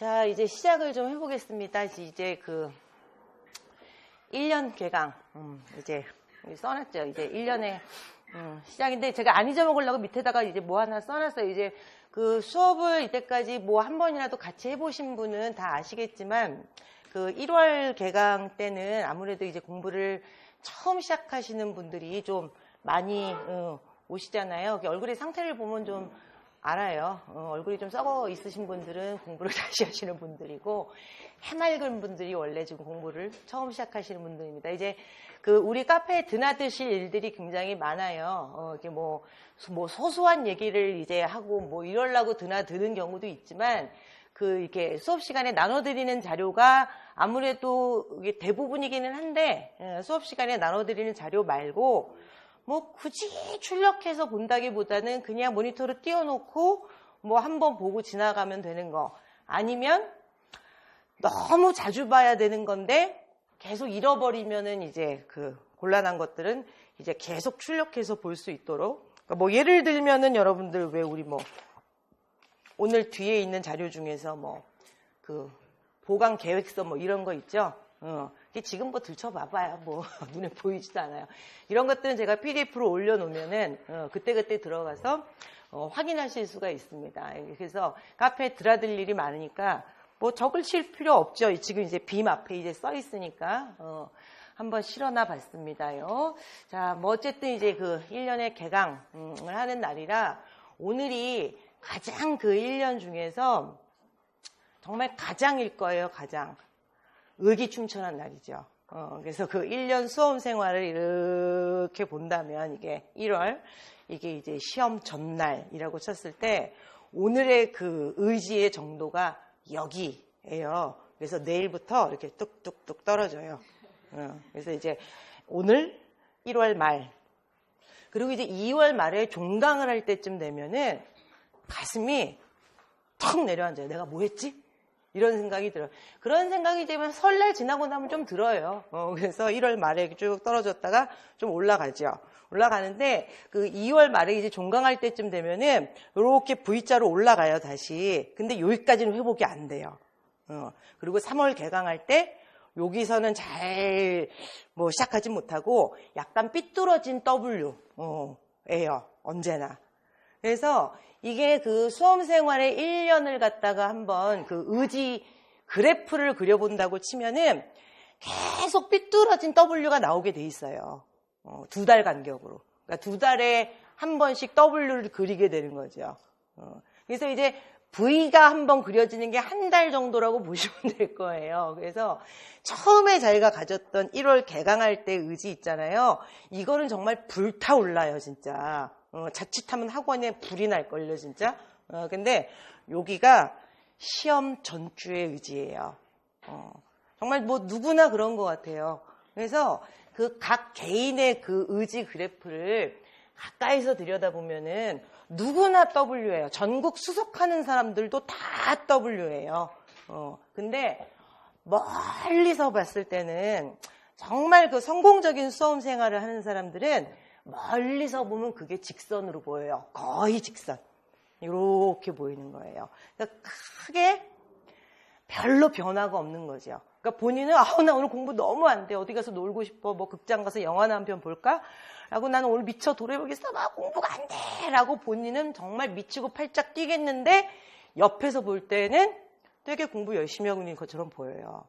자, 이제 시작을 좀 해보겠습니다. 이제 그 1년 개강, 이제 써놨죠. 이제 1년의 시작인데 제가 안 잊어먹으려고 밑에다가 이제 뭐 하나 써놨어요. 이제 그 수업을 이때까지 뭐 한 번이라도 같이 해보신 분은 다 아시겠지만 그 1월 개강 때는 아무래도 이제 공부를 처음 시작하시는 분들이 좀 많이 오시잖아요. 얼굴의 상태를 보면 좀 알아요. 얼굴이 좀 썩어 있으신 분들은 공부를 다시 하시는 분들이고, 해맑은 분들이 원래 지금 공부를 처음 시작하시는 분들입니다. 이제 그 우리 카페에 드나드실 일들이 굉장히 많아요. 이게 뭐 소소한 얘기를 이제 하고 뭐 이러려고 드나드는 경우도 있지만, 이렇게 수업 시간에 나눠드리는 자료가 아무래도 이게 대부분이기는 한데, 수업 시간에 나눠드리는 자료 말고, 뭐 굳이 출력해서 본다기보다는 그냥 모니터로 띄워놓고 뭐 한번 보고 지나가면 되는 거, 아니면 너무 자주 봐야 되는 건데 계속 잃어버리면은 이제 그 곤란한 것들은 이제 계속 출력해서 볼 수 있도록, 그러니까 뭐 예를 들면은 여러분들 왜 우리 뭐 오늘 뒤에 있는 자료 중에서 뭐 그 보강 계획서 뭐 이런 거 있죠. 지금 뭐 들춰봐봐요. 뭐 눈에 보이지도 않아요. 이런 것들은 제가 PDF로 올려놓으면은 그때그때 들어가서 확인하실 수가 있습니다. 그래서 카페에 드나들 일이 많으니까 뭐 적으실 필요 없죠. 지금 이제 빔 앞에 이제 써 있으니까 한번 실어놔 봤습니다요. 자, 뭐 어쨌든 이제 그 1년의 개강을 하는 날이라 오늘이 가장 그 1년 중에서 정말 가장일 거예요. 가장 의기충천한 날이죠. 그래서 그 1년 수험 생활을 이렇게 본다면 이게 1월, 이게 이제 시험 전날이라고 쳤을 때 오늘의 그 의지의 정도가 여기예요. 그래서 내일부터 이렇게 뚝뚝뚝 떨어져요. 그래서 이제 오늘 1월 말, 그리고 이제 2월 말에 종강을 할 때쯤 되면은 가슴이 턱 내려앉아요. 내가 뭐 했지? 이런 생각이 들어요. 그런 생각이 되면 설날 지나고 나면 좀 들어요. 그래서 1월 말에 쭉 떨어졌다가 좀 올라가죠. 올라가는데 그 2월 말에 이제 종강할 때쯤 되면은 이렇게 V자로 올라가요, 다시. 근데 여기까지는 회복이 안 돼요. 그리고 3월 개강할 때 여기서는 잘 뭐 시작하지 못하고 약간 삐뚤어진 W예요, 언제나. 그래서 이게 그 수험 생활의 1년을 갖다가 한번 그 의지 그래프를 그려본다고 치면은 계속 삐뚤어진 W가 나오게 돼 있어요. 2달 간격으로. 그러니까 2달에 한 번씩 W를 그리게 되는 거죠. 그래서 이제 V가 한번 그려지는 게 한 달 정도라고 보시면 될 거예요. 그래서 처음에 자기가 가졌던 1월 개강할 때 의지 있잖아요. 이거는 정말 불타올라요, 진짜. 자칫하면 학원에 불이 날걸요, 진짜. 근데 여기가 시험 전주의 의지예요. 정말 뭐 누구나 그런 것 같아요. 그래서 그 각 개인의 그 의지 그래프를 가까이서 들여다보면은 누구나 W예요. 전국 수석하는 사람들도 다 W예요. 근데 멀리서 봤을 때는 정말 그 성공적인 수험 생활을 하는 사람들은 멀리서 보면 그게 직선으로 보여요. 거의 직선. 이렇게 보이는 거예요. 그러니까 크게 별로 변화가 없는 거죠. 그러니까 본인은 나 오늘 공부 너무 안 돼. 어디 가서 놀고 싶어. 뭐 극장 가서 영화나 한 편 볼까? 라고 나는 오늘 미쳐 도래보겠어. 막 공부가 안 돼. 라고 본인은 정말 미치고 팔짝 뛰겠는데 옆에서 볼 때는 되게 공부 열심히 하고 있는 것처럼 보여요.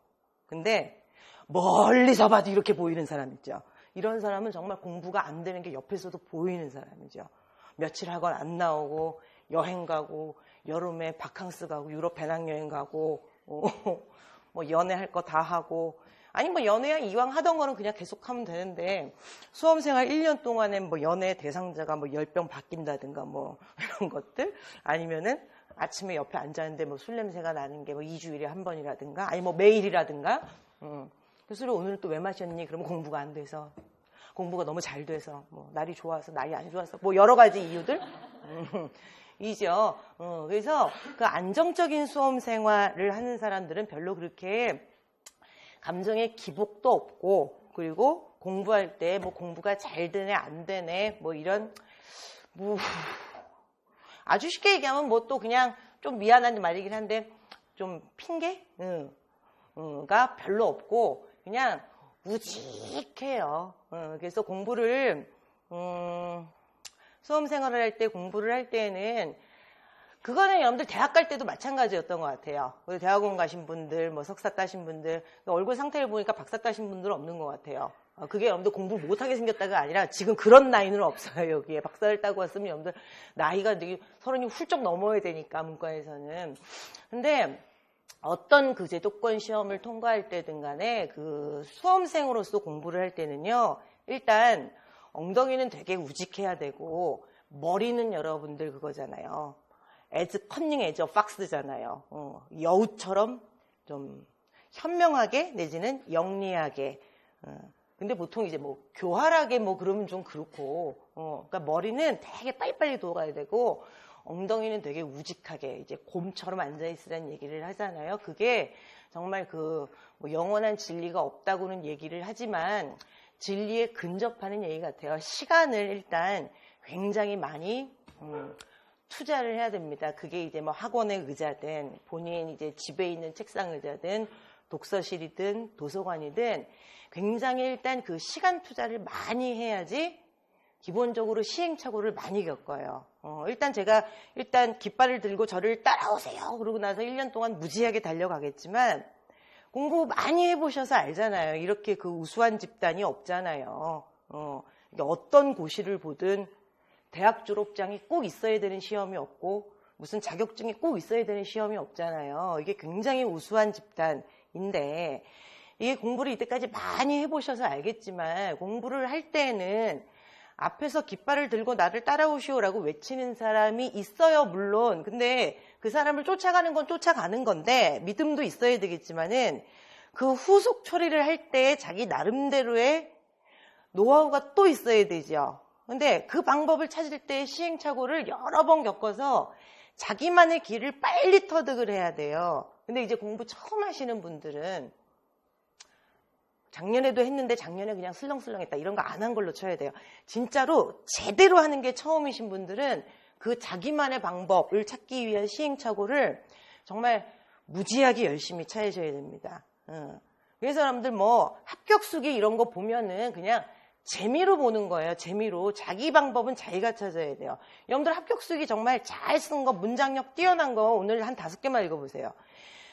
근데 멀리서 봐도 이렇게 보이는 사람 있죠. 이런 사람은 정말 공부가 안 되는 게 옆에서도 보이는 사람이죠. 며칠 학원 안 나오고 여행 가고 여름에 바캉스 가고 유럽 배낭여행 가고 뭐 연애할 거 다 하고, 아니 뭐 연애야 이왕 하던 거는 그냥 계속하면 되는데 수험생활 1년 동안에 뭐 연애 대상자가 뭐 10병 바뀐다든가 뭐 이런 것들, 아니면은 아침에 옆에 앉았는데 뭐 술 냄새가 나는 게 뭐 2주일에 한 번이라든가, 아니 뭐 매일이라든가. 그 술을 오늘 또 왜 마셨니? 그러면 공부가 안 돼서, 공부가 너무 잘 돼서, 뭐 날이 좋아서, 날이 안 좋아서, 뭐 여러 가지 이유들 이죠. 그래서 그 안정적인 수험 생활을 하는 사람들은 별로 그렇게 감정의 기복도 없고, 그리고 공부할 때 뭐 공부가 잘 되네 안 되네 뭐 이런 뭐 아주 쉽게 얘기하면 뭐 또 그냥 좀 미안한 말이긴 한데 좀 핑계가 별로 없고 그냥 우직해요. 그래서 공부를 수험 생활을 할 때 공부를 할 때는 그거는 여러분들 대학 갈 때도 마찬가지였던 것 같아요. 대학원 가신 분들, 뭐 석사 따신 분들 얼굴 상태를 보니까 박사 따신 분들은 없는 것 같아요. 그게 여러분들 공부를 못하게 생겼다가 아니라 지금 그런 나이는 없어요. 여기에 박사를 따고 왔으면 여러분들 나이가 되게 30이 훌쩍 넘어야 되니까 문과에서는. 근데 어떤 그 제도권 시험을 통과할 때든 간에 그 수험생으로서 공부를 할 때는요. 일단 엉덩이는 되게 우직해야 되고 머리는 여러분들 그거잖아요. as cunning as a fox잖아요. 여우처럼 좀 현명하게 내지는 영리하게. 근데 보통 이제 뭐 교활하게 뭐 그러면 좀 그렇고, 그러니까 머리는 되게 빨리빨리 돌아가야 되고 엉덩이는 되게 우직하게 이제 곰처럼 앉아 있으라는 얘기를 하잖아요. 그게 정말 그 뭐 영원한 진리가 없다고는 얘기를 하지만 진리에 근접하는 얘기 같아요. 시간을 일단 굉장히 많이 투자를 해야 됩니다. 그게 이제 뭐 학원의 의자든 본인 이제 집에 있는 책상 의자든 독서실이든 도서관이든 굉장히 일단 그 시간 투자를 많이 해야지 기본적으로 시행착오를 많이 겪어요. 일단 제가 깃발을 들고 저를 따라오세요. 그러고 나서 1년 동안 무지하게 달려가겠지만 공부 많이 해보셔서 알잖아요. 이렇게 그 우수한 집단이 없잖아요. 어떤 고시를 보든 대학 졸업장이 꼭 있어야 되는 시험이 없고 무슨 자격증이 꼭 있어야 되는 시험이 없잖아요. 이게 굉장히 우수한 집단인데 이게 공부를 이때까지 많이 해보셔서 알겠지만 공부를 할 때는 앞에서 깃발을 들고 나를 따라오시오라고 외치는 사람이 있어요, 물론. 근데 그 사람을 쫓아가는 건 쫓아가는 건데 믿음도 있어야 되겠지만은 그 후속 처리를 할 때 자기 나름대로의 노하우가 또 있어야 되죠. 근데 그 방법을 찾을 때 시행착오를 여러 번 겪어서 자기만의 길을 빨리 터득을 해야 돼요. 근데 이제 공부 처음 하시는 분들은 작년에도 했는데 작년에 그냥 슬렁슬렁했다. 이런 거 안 한 걸로 쳐야 돼요. 진짜로 제대로 하는 게 처음이신 분들은 그 자기만의 방법을 찾기 위한 시행착오를 정말 무지하게 열심히 찾으셔야 됩니다. 그래서 여러분들 뭐 합격수기 이런 거 보면은 그냥 재미로 보는 거예요. 재미로. 자기 방법은 자기가 찾아야 돼요. 여러분들 합격수기 정말 잘 쓴 거, 문장력 뛰어난 거 오늘 한 5개만 읽어보세요.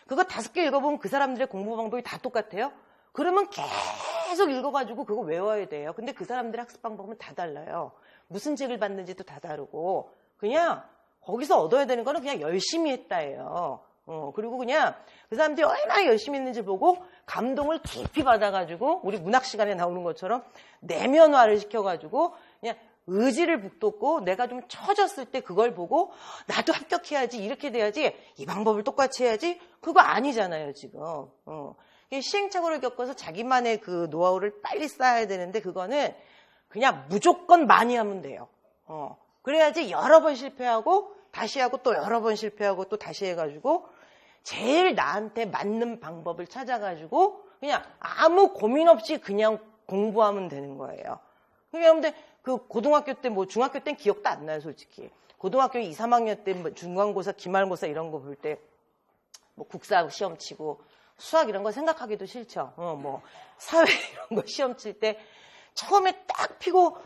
그거 5개 읽어보면 그 사람들의 공부 방법이 다 똑같아요? 그러면 계속 읽어가지고 그거 외워야 돼요. 근데 그 사람들의 학습 방법은 다 달라요. 무슨 책을 봤는지도 다 다르고 그냥 거기서 얻어야 되는 거는 그냥 열심히 했다예요. 그리고 그냥 그 사람들이 얼마나 열심히 했는지 보고 감동을 깊이 받아가지고 우리 문학 시간에 나오는 것처럼 내면화를 시켜가지고 그냥 의지를 북돋고 내가 좀 처졌을 때 그걸 보고 나도 합격해야지 이렇게 돼야지 이 방법을 똑같이 해야지 그거 아니잖아요 지금. 시행착오를 겪어서 자기만의 그 노하우를 빨리 쌓아야 되는데 그거는 그냥 무조건 많이 하면 돼요. 그래야지 여러 번 실패하고 다시 하고 또 여러 번 실패하고 또 다시 해가지고 제일 나한테 맞는 방법을 찾아가지고 그냥 아무 고민 없이 그냥 공부하면 되는 거예요. 여러분들 그 고등학교 때 뭐 중학교 때는 기억도 안 나요 솔직히. 고등학교 2, 3학년 때 뭐 중간고사, 기말고사 이런 거 볼 때 뭐 국사 시험 치고 수학 이런 거 생각하기도 싫죠. 뭐 사회 이런 거 시험 칠 때 처음에 딱 피고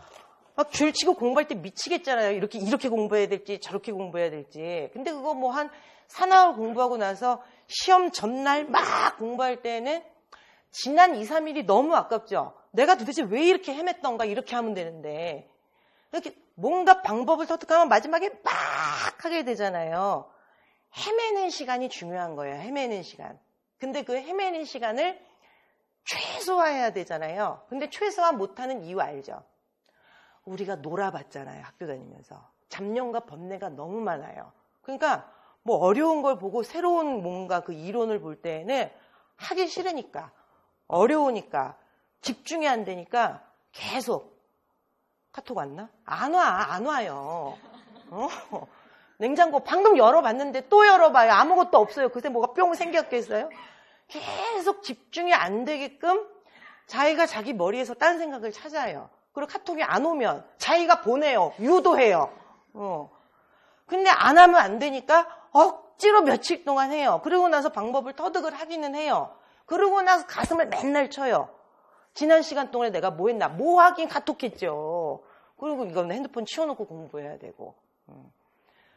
막 줄치고 공부할 때 미치겠잖아요. 이렇게 공부해야 될지 저렇게 공부해야 될지. 근데 그거 뭐 한 사나흘 공부하고 나서 시험 전날 막 공부할 때는 지난 2, 3일이 너무 아깝죠. 내가 도대체 왜 이렇게 헤맸던가 이렇게 하면 되는데 이렇게 뭔가 방법을 터득하면 마지막에 막 하게 되잖아요. 헤매는 시간이 중요한 거예요. 헤매는 시간. 근데 그 헤매는 시간을 최소화해야 되잖아요. 근데 최소화 못하는 이유 알죠? 우리가 놀아봤잖아요. 학교 다니면서. 잡념과 번뇌가 너무 많아요. 그러니까 뭐 어려운 걸 보고 새로운 뭔가 그 이론을 볼 때에는 하기 싫으니까 어려우니까 집중이 안 되니까 계속 카톡 왔나? 안 와요. 냉장고 방금 열어봤는데 또 열어봐요. 아무것도 없어요. 그새 뭐가 뿅 생겼겠어요? 계속 집중이 안 되게끔 자기가 자기 머리에서 딴 생각을 찾아요. 그리고 카톡이 안 오면 자기가 보내요. 유도해요. 근데 안 하면 안 되니까 억지로 며칠 동안 해요. 그러고 나서 방법을 터득을 하기는 해요. 그러고 나서 가슴을 맨날 쳐요. 지난 시간 동안에 내가 뭐 했나? 뭐 하긴 카톡했죠. 그리고 이거는 핸드폰 치워놓고 공부해야 되고.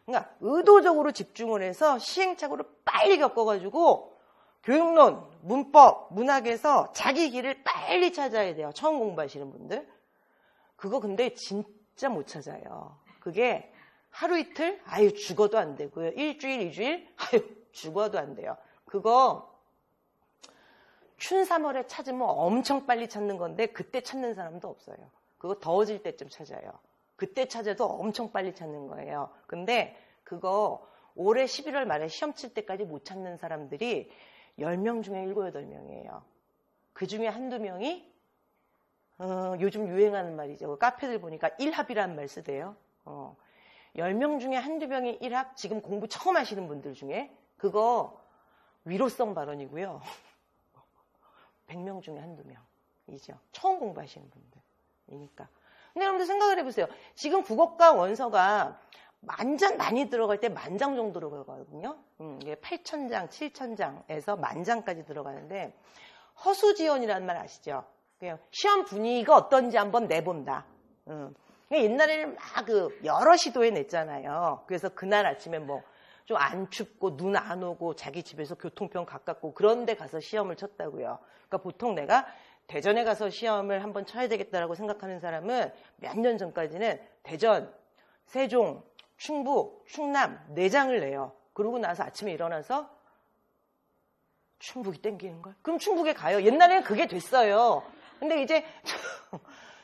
그러니까 의도적으로 집중을 해서 시행착오를 빨리 겪어가지고 교육론, 문법, 문학에서 자기 길을 빨리 찾아야 돼요. 처음 공부하시는 분들. 그거 근데 진짜 못 찾아요. 그게 하루 이틀? 아유 죽어도 안 되고요. 일주일, 이주일? 아유 죽어도 안 돼요. 그거 춘3월에 찾으면 엄청 빨리 찾는 건데 그때 찾는 사람도 없어요. 그거 더워질 때쯤 찾아요. 그때 찾아도 엄청 빨리 찾는 거예요. 근데 그거 올해 11월 말에 시험 칠 때까지 못 찾는 사람들이 10명 중에 7, 8명이에요. 그 중에 한두 명이 요즘 유행하는 말이죠. 카페들 보니까 일합이라는 말 쓰대요. 10명 중에 한두 명이 일합, 지금 공부 처음 하시는 분들 중에 그거 위로성 발언이고요. 100명 중에 한두 명이죠. 처음 공부하시는 분들이니까. 근데 여러분들 생각을 해보세요. 지금 국어과 원서가 만장 많이 들어갈 때 만장 정도 들어가거든요. 이게 8,000장, 7,000장에서 만장까지 들어가는데 허수지원이라는 말 아시죠? 그냥 시험 분위기가 어떤지 한번 내본다. 옛날에는 막 여러 시도에 냈잖아요. 그래서 그날 아침에 뭐 좀 안 춥고 눈 안 오고 자기 집에서 교통편 가깝고 그런 데 가서 시험을 쳤다고요. 그러니까 보통 내가 대전에 가서 시험을 한번 쳐야 되겠다라고 생각하는 사람은 몇 년 전까지는 대전, 세종, 충북, 충남 4장을 내요. 그러고 나서 아침에 일어나서 충북이 땡기는걸? 그럼 충북에 가요. 옛날에는 그게 됐어요. 근데 이제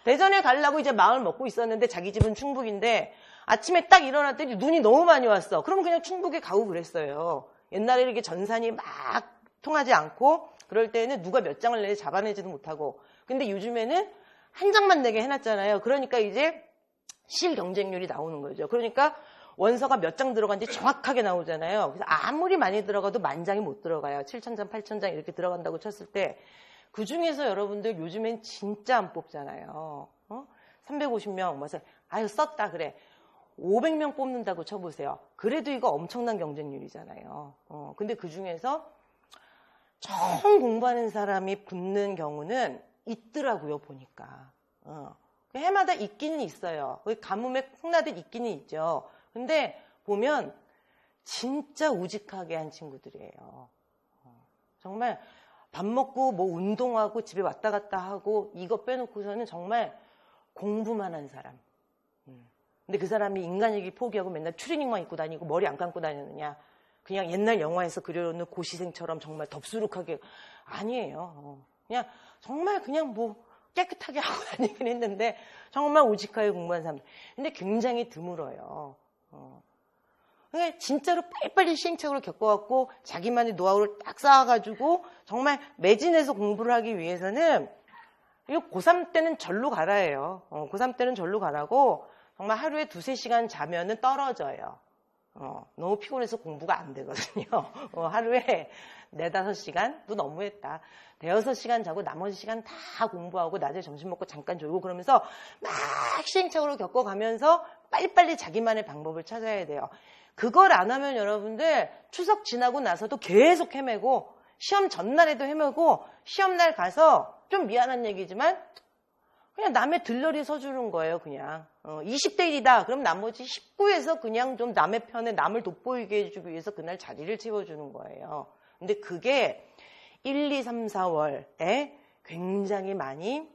대전에 가려고 이제 마음을 먹고 있었는데 자기 집은 충북인데 아침에 딱 일어났더니 눈이 너무 많이 왔어. 그러면 그냥 충북에 가고 그랬어요. 옛날에 이렇게 전산이 막 통하지 않고 그럴 때는 누가 몇 장을 내지 잡아내지도 못하고. 근데 요즘에는 한 장만 내게 해놨잖아요. 그러니까 이제 실 경쟁률이 나오는 거죠. 그러니까 원서가 몇 장 들어간지 정확하게 나오잖아요. 그래서 아무리 많이 들어가도 만장이 못 들어가요. 7,000장, 8,000장 이렇게 들어간다고 쳤을 때 그 중에서 여러분들 요즘엔 진짜 안 뽑잖아요. 350명, 맞아. 아유, 썼다, 그래. 500명 뽑는다고 쳐보세요. 그래도 이거 엄청난 경쟁률이잖아요. 근데 그 중에서 처음 공부하는 사람이 붙는 경우는 있더라고요, 보니까. 해마다 있기는 있어요. 가뭄에 콩나듯 있기는 있죠. 근데 보면 진짜 우직하게 한 친구들이에요. 정말 밥 먹고 뭐 운동하고 집에 왔다 갔다 하고 이거 빼놓고서는 정말 공부만 한 사람. 근데 그 사람이 인간얘기 포기하고 맨날 추리닝만 입고 다니고 머리 안 감고 다니느냐. 그냥 옛날 영화에서 그려놓는 고시생처럼 정말 덥수룩하게. 아니에요. 그냥 정말 그냥 뭐 깨끗하게 하고 다니긴 했는데 정말 우직하게 공부한 사람들. 근데 굉장히 드물어요. 그러니까 진짜로 빨리빨리 시행착오를 겪어갖고 자기만의 노하우를 딱 쌓아가지고 정말 매진해서 공부를 하기 위해서는 이거 고3 때는 절로 가라예요. 고3 때는 절로 가라고 정말 하루에 2-3시간 자면은 떨어져요. 너무 피곤해서 공부가 안 되거든요. 하루에 4-5시간도 너무했다. 5-6시간 자고 나머지 시간 다 공부하고 낮에 점심 먹고 잠깐 졸고 그러면서 막 시행착오를 겪어가면서 빨리빨리 자기만의 방법을 찾아야 돼요. 그걸 안 하면 여러분들 추석 지나고 나서도 계속 헤매고 시험 전날에도 헤매고 시험날 가서 좀 미안한 얘기지만 그냥 남의 들러리 서주는 거예요. 그냥 20대 1이다. 그럼 나머지 19에서 그냥 좀 남의 편에 남을 돋보이게 해주기 위해서 그날 자리를 채워주는 거예요. 근데 그게 1, 2, 3, 4월에 굉장히 많이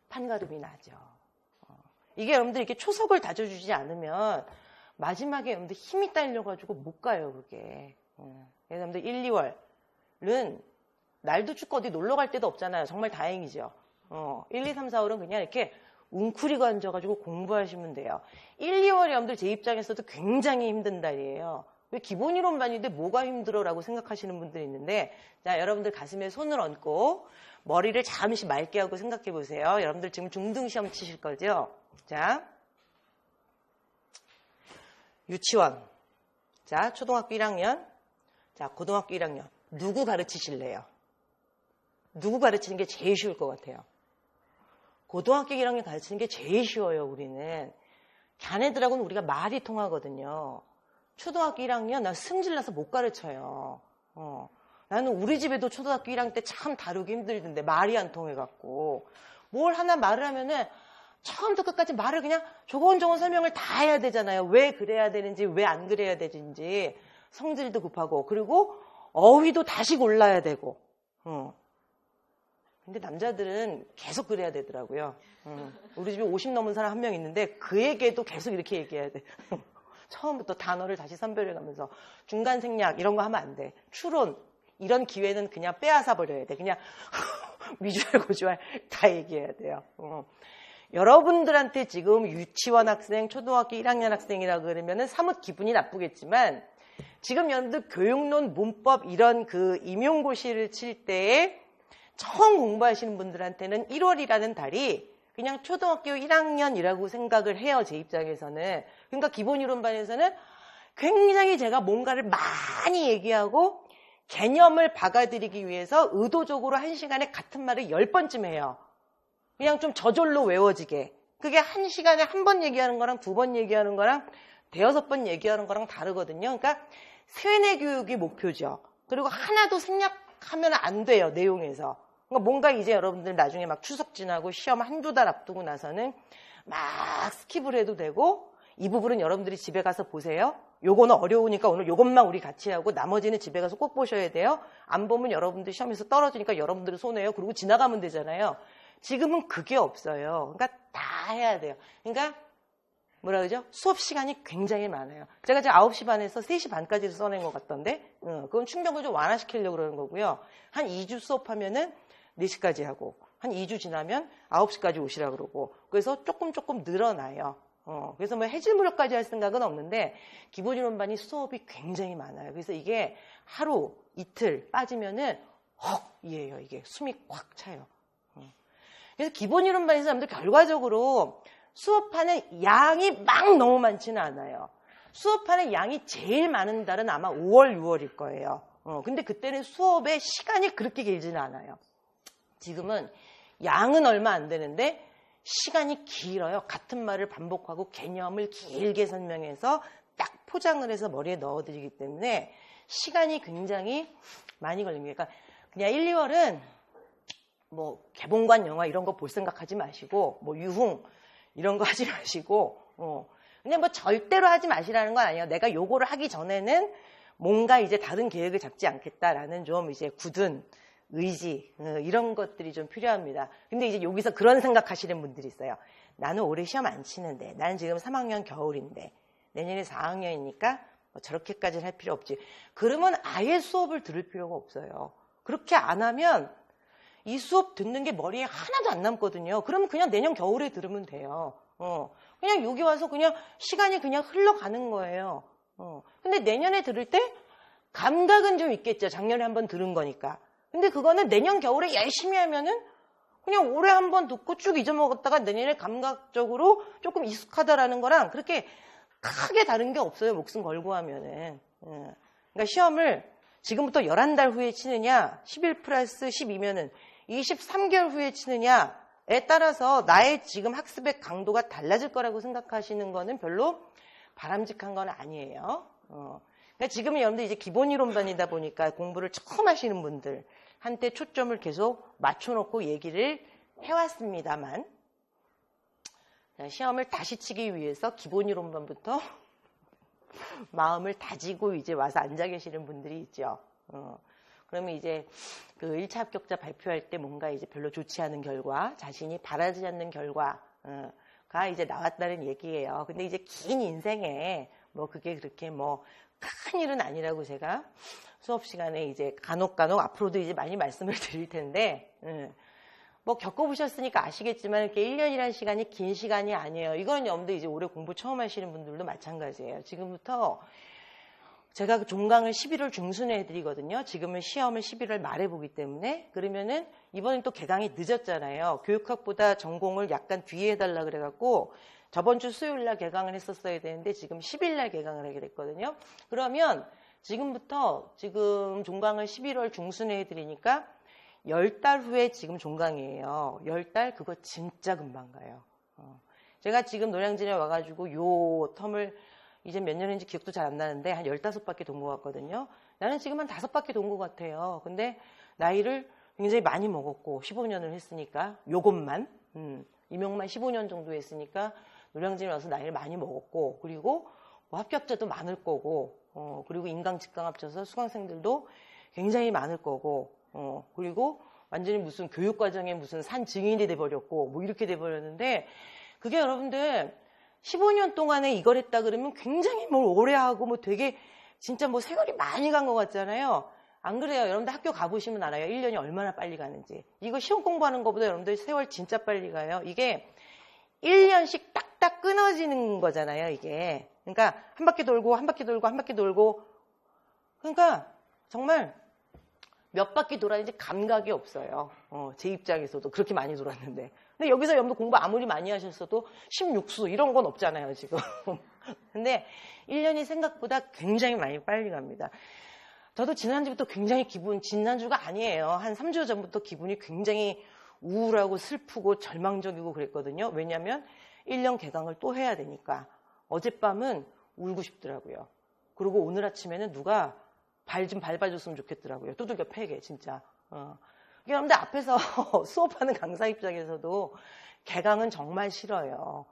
판가름이 나죠. 이게 여러분들 이렇게 초석을 다져주지 않으면 마지막에 여러분들 힘이 딸려가지고 못 가요, 그게. 그래서 여러분들 1, 2월은 날도 춥고 어디 놀러 갈 데도 없잖아요. 정말 다행이죠. 1, 2, 3, 4월은 그냥 이렇게 웅크리고 앉아가지고 공부하시면 돼요. 1, 2월이 여러분들 제 입장에서도 굉장히 힘든 달이에요. 왜 기본 이론반인데 뭐가 힘들어라고 생각하시는 분들이 있는데, 자, 여러분들 가슴에 손을 얹고 머리를 잠시 맑게 하고 생각해 보세요. 여러분들 지금 중등 시험 치실 거죠? 자, 유치원. 자, 초등학교 1학년. 자, 고등학교 1학년. 누구 가르치실래요? 누구 가르치는 게 제일 쉬울 것 같아요? 고등학교 1학년 가르치는 게 제일 쉬워요, 우리는. 걔네들하고는 우리가 말이 통하거든요. 초등학교 1학년 나 승질나서 못 가르쳐요. 나는 우리 집에도 초등학교 1학년 때 참 다루기 힘들던데 말이 안 통해갖고 뭘 하나 말을 하면은 처음부터 끝까지 말을 그냥 조곤조곤 설명을 다 해야 되잖아요. 왜 그래야 되는지 왜 안 그래야 되는지 성질도 급하고 그리고 어휘도 다시 골라야 되고 근데 남자들은 계속 그래야 되더라고요. 우리 집에 50 넘은 사람 한 명 있는데 그에게도 계속 이렇게 얘기해야 돼. 처음부터 단어를 다시 선별해가면서 중간 생략 이런 거 하면 안 돼. 추론 이런 기회는 그냥 빼앗아 버려야 돼. 그냥 미주알 고주알 다 얘기해야 돼요. 여러분들한테 지금 유치원 학생, 초등학교 1학년 학생이라 그러면은 사뭇 기분이 나쁘겠지만 지금 여러분들 교육론, 문법 이런 그 임용고시를 칠 때에 처음 공부하시는 분들한테는 1월이라는 달이 그냥 초등학교 1학년이라고 생각을 해요. 제 입장에서는. 그러니까 기본이론반에서는 굉장히 제가 뭔가를 많이 얘기하고 개념을 박아드리기 위해서 의도적으로 1시간에 같은 말을 10번쯤 해요. 그냥 좀 저절로 외워지게. 그게 1시간에 한 번 얘기하는 거랑 2번 얘기하는 거랑 5번 얘기하는 거랑 다르거든요. 그러니까 세뇌 교육이 목표죠. 그리고 하나도 생략하면 안 돼요. 내용에서. 그러니까 뭔가 이제 여러분들 나중에 막 추석 지나고 시험 한두 달 앞두고 나서는 막 스킵을 해도 되고 이 부분은 여러분들이 집에 가서 보세요. 요거는 어려우니까 오늘 요것만 우리 같이 하고 나머지는 집에 가서 꼭 보셔야 돼요. 안 보면 여러분들 시험에서 떨어지니까 여러분들은 손해요. 그리고 지나가면 되잖아요. 지금은 그게 없어요. 그러니까 다 해야 돼요. 그러니까 뭐라 그러죠? 수업 시간이 굉장히 많아요. 제가 지금 9시 반에서 3시 반까지 써낸 것 같던데 그건 충격을 좀 완화시키려고 그러는 거고요. 한 2주 수업하면은 4시까지 하고 한 2주 지나면 9시까지 오시라 그러고 그래서 조금 늘어나요. 그래서 뭐 해질무렵까지 할 생각은 없는데 기본이론반이 수업이 굉장히 많아요. 그래서 이게 하루 이틀 빠지면은 헉이에요. 이게 숨이 꽉 차요. 그래서 기본이론반에서 사람들 결과적으로 수업하는 양이 막 너무 많지는 않아요. 수업하는 양이 제일 많은 달은 아마 5월, 6월일 거예요. 근데 그때는 수업의 시간이 그렇게 길지는 않아요. 지금은 양은 얼마 안 되는데 시간이 길어요. 같은 말을 반복하고 개념을 길게 설명해서 딱 포장을 해서 머리에 넣어드리기 때문에 시간이 굉장히 많이 걸립니다. 그러니까 그냥 1, 2월은 뭐 개봉관 영화 이런 거 볼 생각하지 마시고 뭐 유흥 이런 거 하지 마시고 그냥 뭐 절대로 하지 마시라는 건 아니에요. 내가 요거를 하기 전에는 뭔가 이제 다른 계획을 잡지 않겠다라는 좀 이제 굳은 의지 이런 것들이 좀 필요합니다. 근데 이제 여기서 그런 생각하시는 분들이 있어요. 나는 올해 시험 안 치는데 나는 지금 3학년 겨울인데 내년에 4학년이니까 뭐 저렇게까지는 할 필요 없지. 그러면 아예 수업을 들을 필요가 없어요. 그렇게 안 하면 이 수업 듣는 게 머리에 하나도 안 남거든요. 그러면 그냥 내년 겨울에 들으면 돼요. 그냥 여기 와서 그냥 시간이 그냥 흘러가는 거예요. 근데 내년에 들을 때 감각은 좀 있겠죠. 작년에 한번 들은 거니까. 근데 그거는 내년 겨울에 열심히 하면은 그냥 올해 한번 듣고 쭉 잊어먹었다가 내년에 감각적으로 조금 익숙하다라는 거랑 그렇게 크게 다른 게 없어요. 목숨 걸고 하면은. 그러니까 시험을 지금부터 11달 후에 치느냐, 11 플러스 12면은 23개월 후에 치느냐에 따라서 나의 지금 학습의 강도가 달라질 거라고 생각하시는 거는 별로 바람직한 건 아니에요. 그러니까 지금은 여러분들 이제 기본이론반이다 보니까 공부를 처음 하시는 분들한테 초점을 계속 맞춰놓고 얘기를 해왔습니다만 시험을 다시 치기 위해서 기본이론반부터 마음을 다지고 이제 와서 앉아 계시는 분들이 있죠. 그러면 이제 그 1차 합격자 발표할 때 뭔가 이제 별로 좋지 않은 결과, 자신이 바라지 않는 결과가 이제 나왔다는 얘기예요. 근데 이제 긴 인생에 뭐 그게 그렇게 뭐 큰 일은 아니라고 제가 수업 시간에 이제 간혹 앞으로도 이제 많이 말씀을 드릴 텐데, 뭐 겪어보셨으니까 아시겠지만 이렇게 1년이라는 시간이 긴 시간이 아니에요. 이건 여러분들 이제 올해 공부 처음 하시는 분들도 마찬가지예요. 지금부터 제가 종강을 11월 중순에 해드리거든요. 지금은 시험을 11월 말에 보기 때문에. 그러면은 이번엔 또 개강이 늦었잖아요. 교육학보다 전공을 약간 뒤에 해달라 그래갖고 저번 주 수요일 날 개강을 했었어야 되는데 지금 10일 날 개강을 하게 됐거든요. 그러면 지금부터 지금 종강을 11월 중순에 해드리니까 10달 후에 지금 종강이에요. 10달 그거 진짜 금방 가요. 제가 지금 노량진에 와가지고 요 텀을 이제 몇 년인지 기억도 잘 안 나는데 한 15바퀴 돈 것 같거든요. 나는 지금 한 5바퀴 돈 것 같아요. 근데 나이를 굉장히 많이 먹었고 15년을 했으니까 요것만 임용만 15년 정도 했으니까 노량진에 와서 나이를 많이 먹었고 그리고 뭐 합격자도 많을 거고 그리고 인강 직강 합쳐서 수강생들도 굉장히 많을 거고 그리고 완전히 무슨 교육과정에 무슨 산 증인이 돼버렸고 뭐 이렇게 돼버렸는데 그게 여러분들 15년 동안에 이걸 했다 그러면 굉장히 뭘 오래 하고 뭐 되게 진짜 뭐 세월이 많이 간 것 같잖아요. 안 그래요? 여러분들 학교 가보시면 알아요. 1년이 얼마나 빨리 가는지. 이거 시험 공부하는 것보다 여러분들 세월 진짜 빨리 가요. 이게 1년씩 딱딱 끊어지는 거잖아요, 이게. 그러니까 한 바퀴 돌고 한 바퀴 돌고 한 바퀴 돌고 그러니까 정말 몇 바퀴 돌았는지 감각이 없어요. 제 입장에서도 그렇게 많이 돌았는데. 근데 여기서 여러분들 공부 아무리 많이 하셨어도 16수 이런 건 없잖아요, 지금. 근데 1년이 생각보다 굉장히 많이 빨리 갑니다. 저도 지난주부터 굉장히 지난주가 아니에요. 한 3주 전부터 기분이 굉장히 우울하고 슬프고 절망적이고 그랬거든요. 왜냐하면 1년 개강을 또 해야 되니까. 어젯밤은 울고 싶더라고요. 그리고 오늘 아침에는 누가 발 좀 밟아줬으면 좋겠더라고요. 두들겨 패게, 진짜. 여러분들 앞에서 수업하는 강사 입장에서도 개강은 정말 싫어요.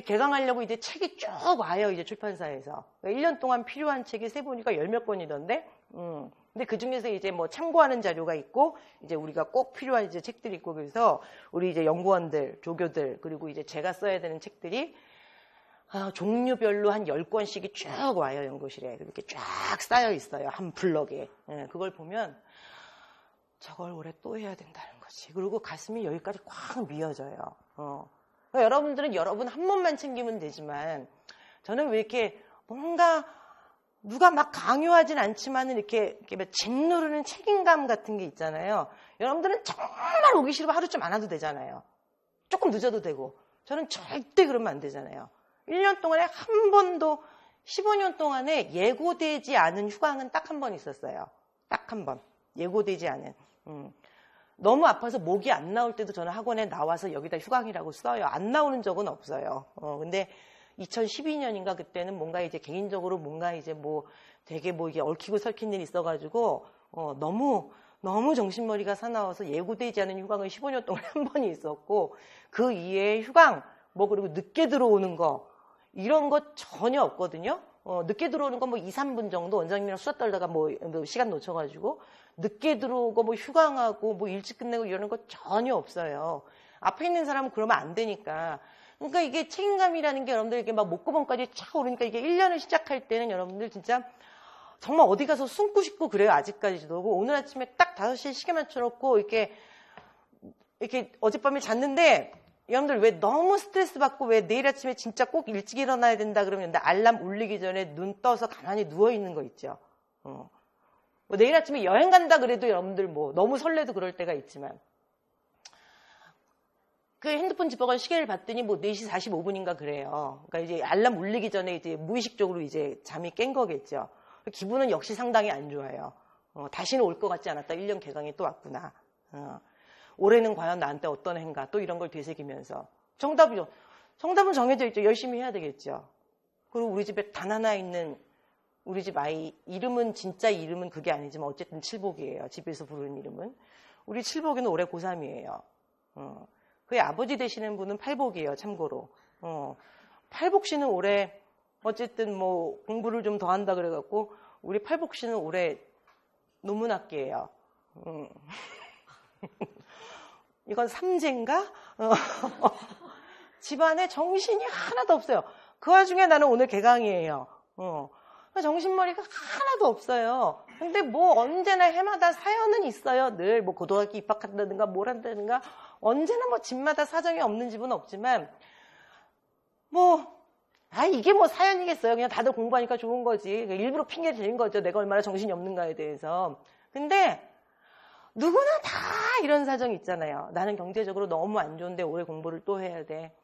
개강하려고 이제 책이 쭉 와요, 이제 출판사에서. 1년 동안 필요한 책이 세보니까 10몇 권이던데, 근데 그 중에서 이제 뭐 참고하는 자료가 있고, 이제 우리가 꼭 필요한 이제 책들이 있고, 그래서 우리 이제 연구원들, 조교들, 그리고 이제 제가 써야 되는 책들이 종류별로 한 10권씩이 쭉 와요, 연구실에. 이렇게 쫙 쌓여 있어요, 한 블럭에. 그걸 보면 저걸 올해 또 해야 된다는 거지. 그리고 가슴이 여기까지 꽉 미어져요. 그러니까 여러분들은 여러분 한 번만 챙기면 되지만 저는 왜 이렇게 뭔가 누가 막 강요하진 않지만 이렇게 짓누르는 책임감 같은 게 있잖아요. 여러분들은 정말 오기 싫으면 하루 좀 안 와도 되잖아요. 조금 늦어도 되고. 저는 절대 그러면 안 되잖아요. 1년 동안에 한 번도 15년 동안에 예고되지 않은 휴강은 딱 한 번 있었어요. 딱 한 번. 예고되지 않은. 너무 아파서 목이 안 나올 때도 저는 학원에 나와서 여기다 휴강이라고 써요. 안 나오는 적은 없어요. 근데 2012년인가 그때는 뭔가 이제 개인적으로 뭔가 이제 뭐 되게 뭐 이게 얽히고 설킨 일이 있어가지고 너무 정신머리가 사나워서 예고되지 않은 휴강을 15년 동안 한 번이 있었고 그 이외에 휴강 뭐 그리고 늦게 들어오는 거 이런 거 전혀 없거든요. 늦게 들어오는 거 뭐 2, 3분 정도 원장님이랑 수다 떨다가 뭐 시간 놓쳐가지고 늦게 들어오고 뭐 휴강하고 뭐 일찍 끝내고 이러는 거 전혀 없어요. 앞에 있는 사람은 그러면 안 되니까. 그러니까 이게 책임감이라는 게 여러분들 이게 막 목구멍까지 착 오르니까 이게 1년을 시작할 때는 여러분들 진짜 정말 어디 가서 숨고 싶고 그래요. 아직까지도. 오늘 아침에 딱 5시에 시계 맞춰놓고 이렇게 어젯밤에 잤는데 여러분들 왜 너무 스트레스 받고 왜 내일 아침에 진짜 꼭 일찍 일어나야 된다 그러면 알람 울리기 전에 눈 떠서 가만히 누워있는 거 있죠. 뭐 내일 아침에 여행 간다 그래도 여러분들 뭐 너무 설레도 그럴 때가 있지만 그 핸드폰 집어가지고 시계를 봤더니 뭐 4시 45분인가 그래요. 그러니까 이제 알람 울리기 전에 이제 무의식적으로 이제 잠이 깬 거겠죠. 기분은 역시 상당히 안 좋아요. 다시는 올 것 같지 않았다. 1년 개강이 또 왔구나. 올해는 과연 나한테 어떤 해인가 또 이런 걸 되새기면서 정답은 정해져 있죠. 열심히 해야 되겠죠. 그리고 우리 집에 단 하나 있는 우리 집 아이 이름은 진짜 이름은 그게 아니지만 어쨌든 칠복이에요. 집에서 부르는 이름은. 우리 칠복이는 올해 고3이에요. 그의 아버지 되시는 분은 팔복이에요. 참고로. 팔복 씨는 올해 어쨌든 뭐 공부를 좀 더 한다 그래갖고 우리 팔복 씨는 올해 논문학기예요. 이건 삼재인가? 집안에 정신이 하나도 없어요. 그 와중에 나는 오늘 개강이에요. 정신머리가 하나도 없어요. 근데 뭐 언제나 해마다 사연은 있어요. 늘 뭐 고등학교 입학한다든가 뭘 한다든가 언제나 뭐 집마다 사정이 없는 집은 없지만 이게 뭐 사연이겠어요. 그냥 다들 공부하니까 좋은 거지. 일부러 핑계를 대는 거죠. 내가 얼마나 정신이 없는가에 대해서. 근데 누구나 다 이런 사정이 있잖아요. 나는 경제적으로 너무 안 좋은데 올해 공부를 또 해야 돼.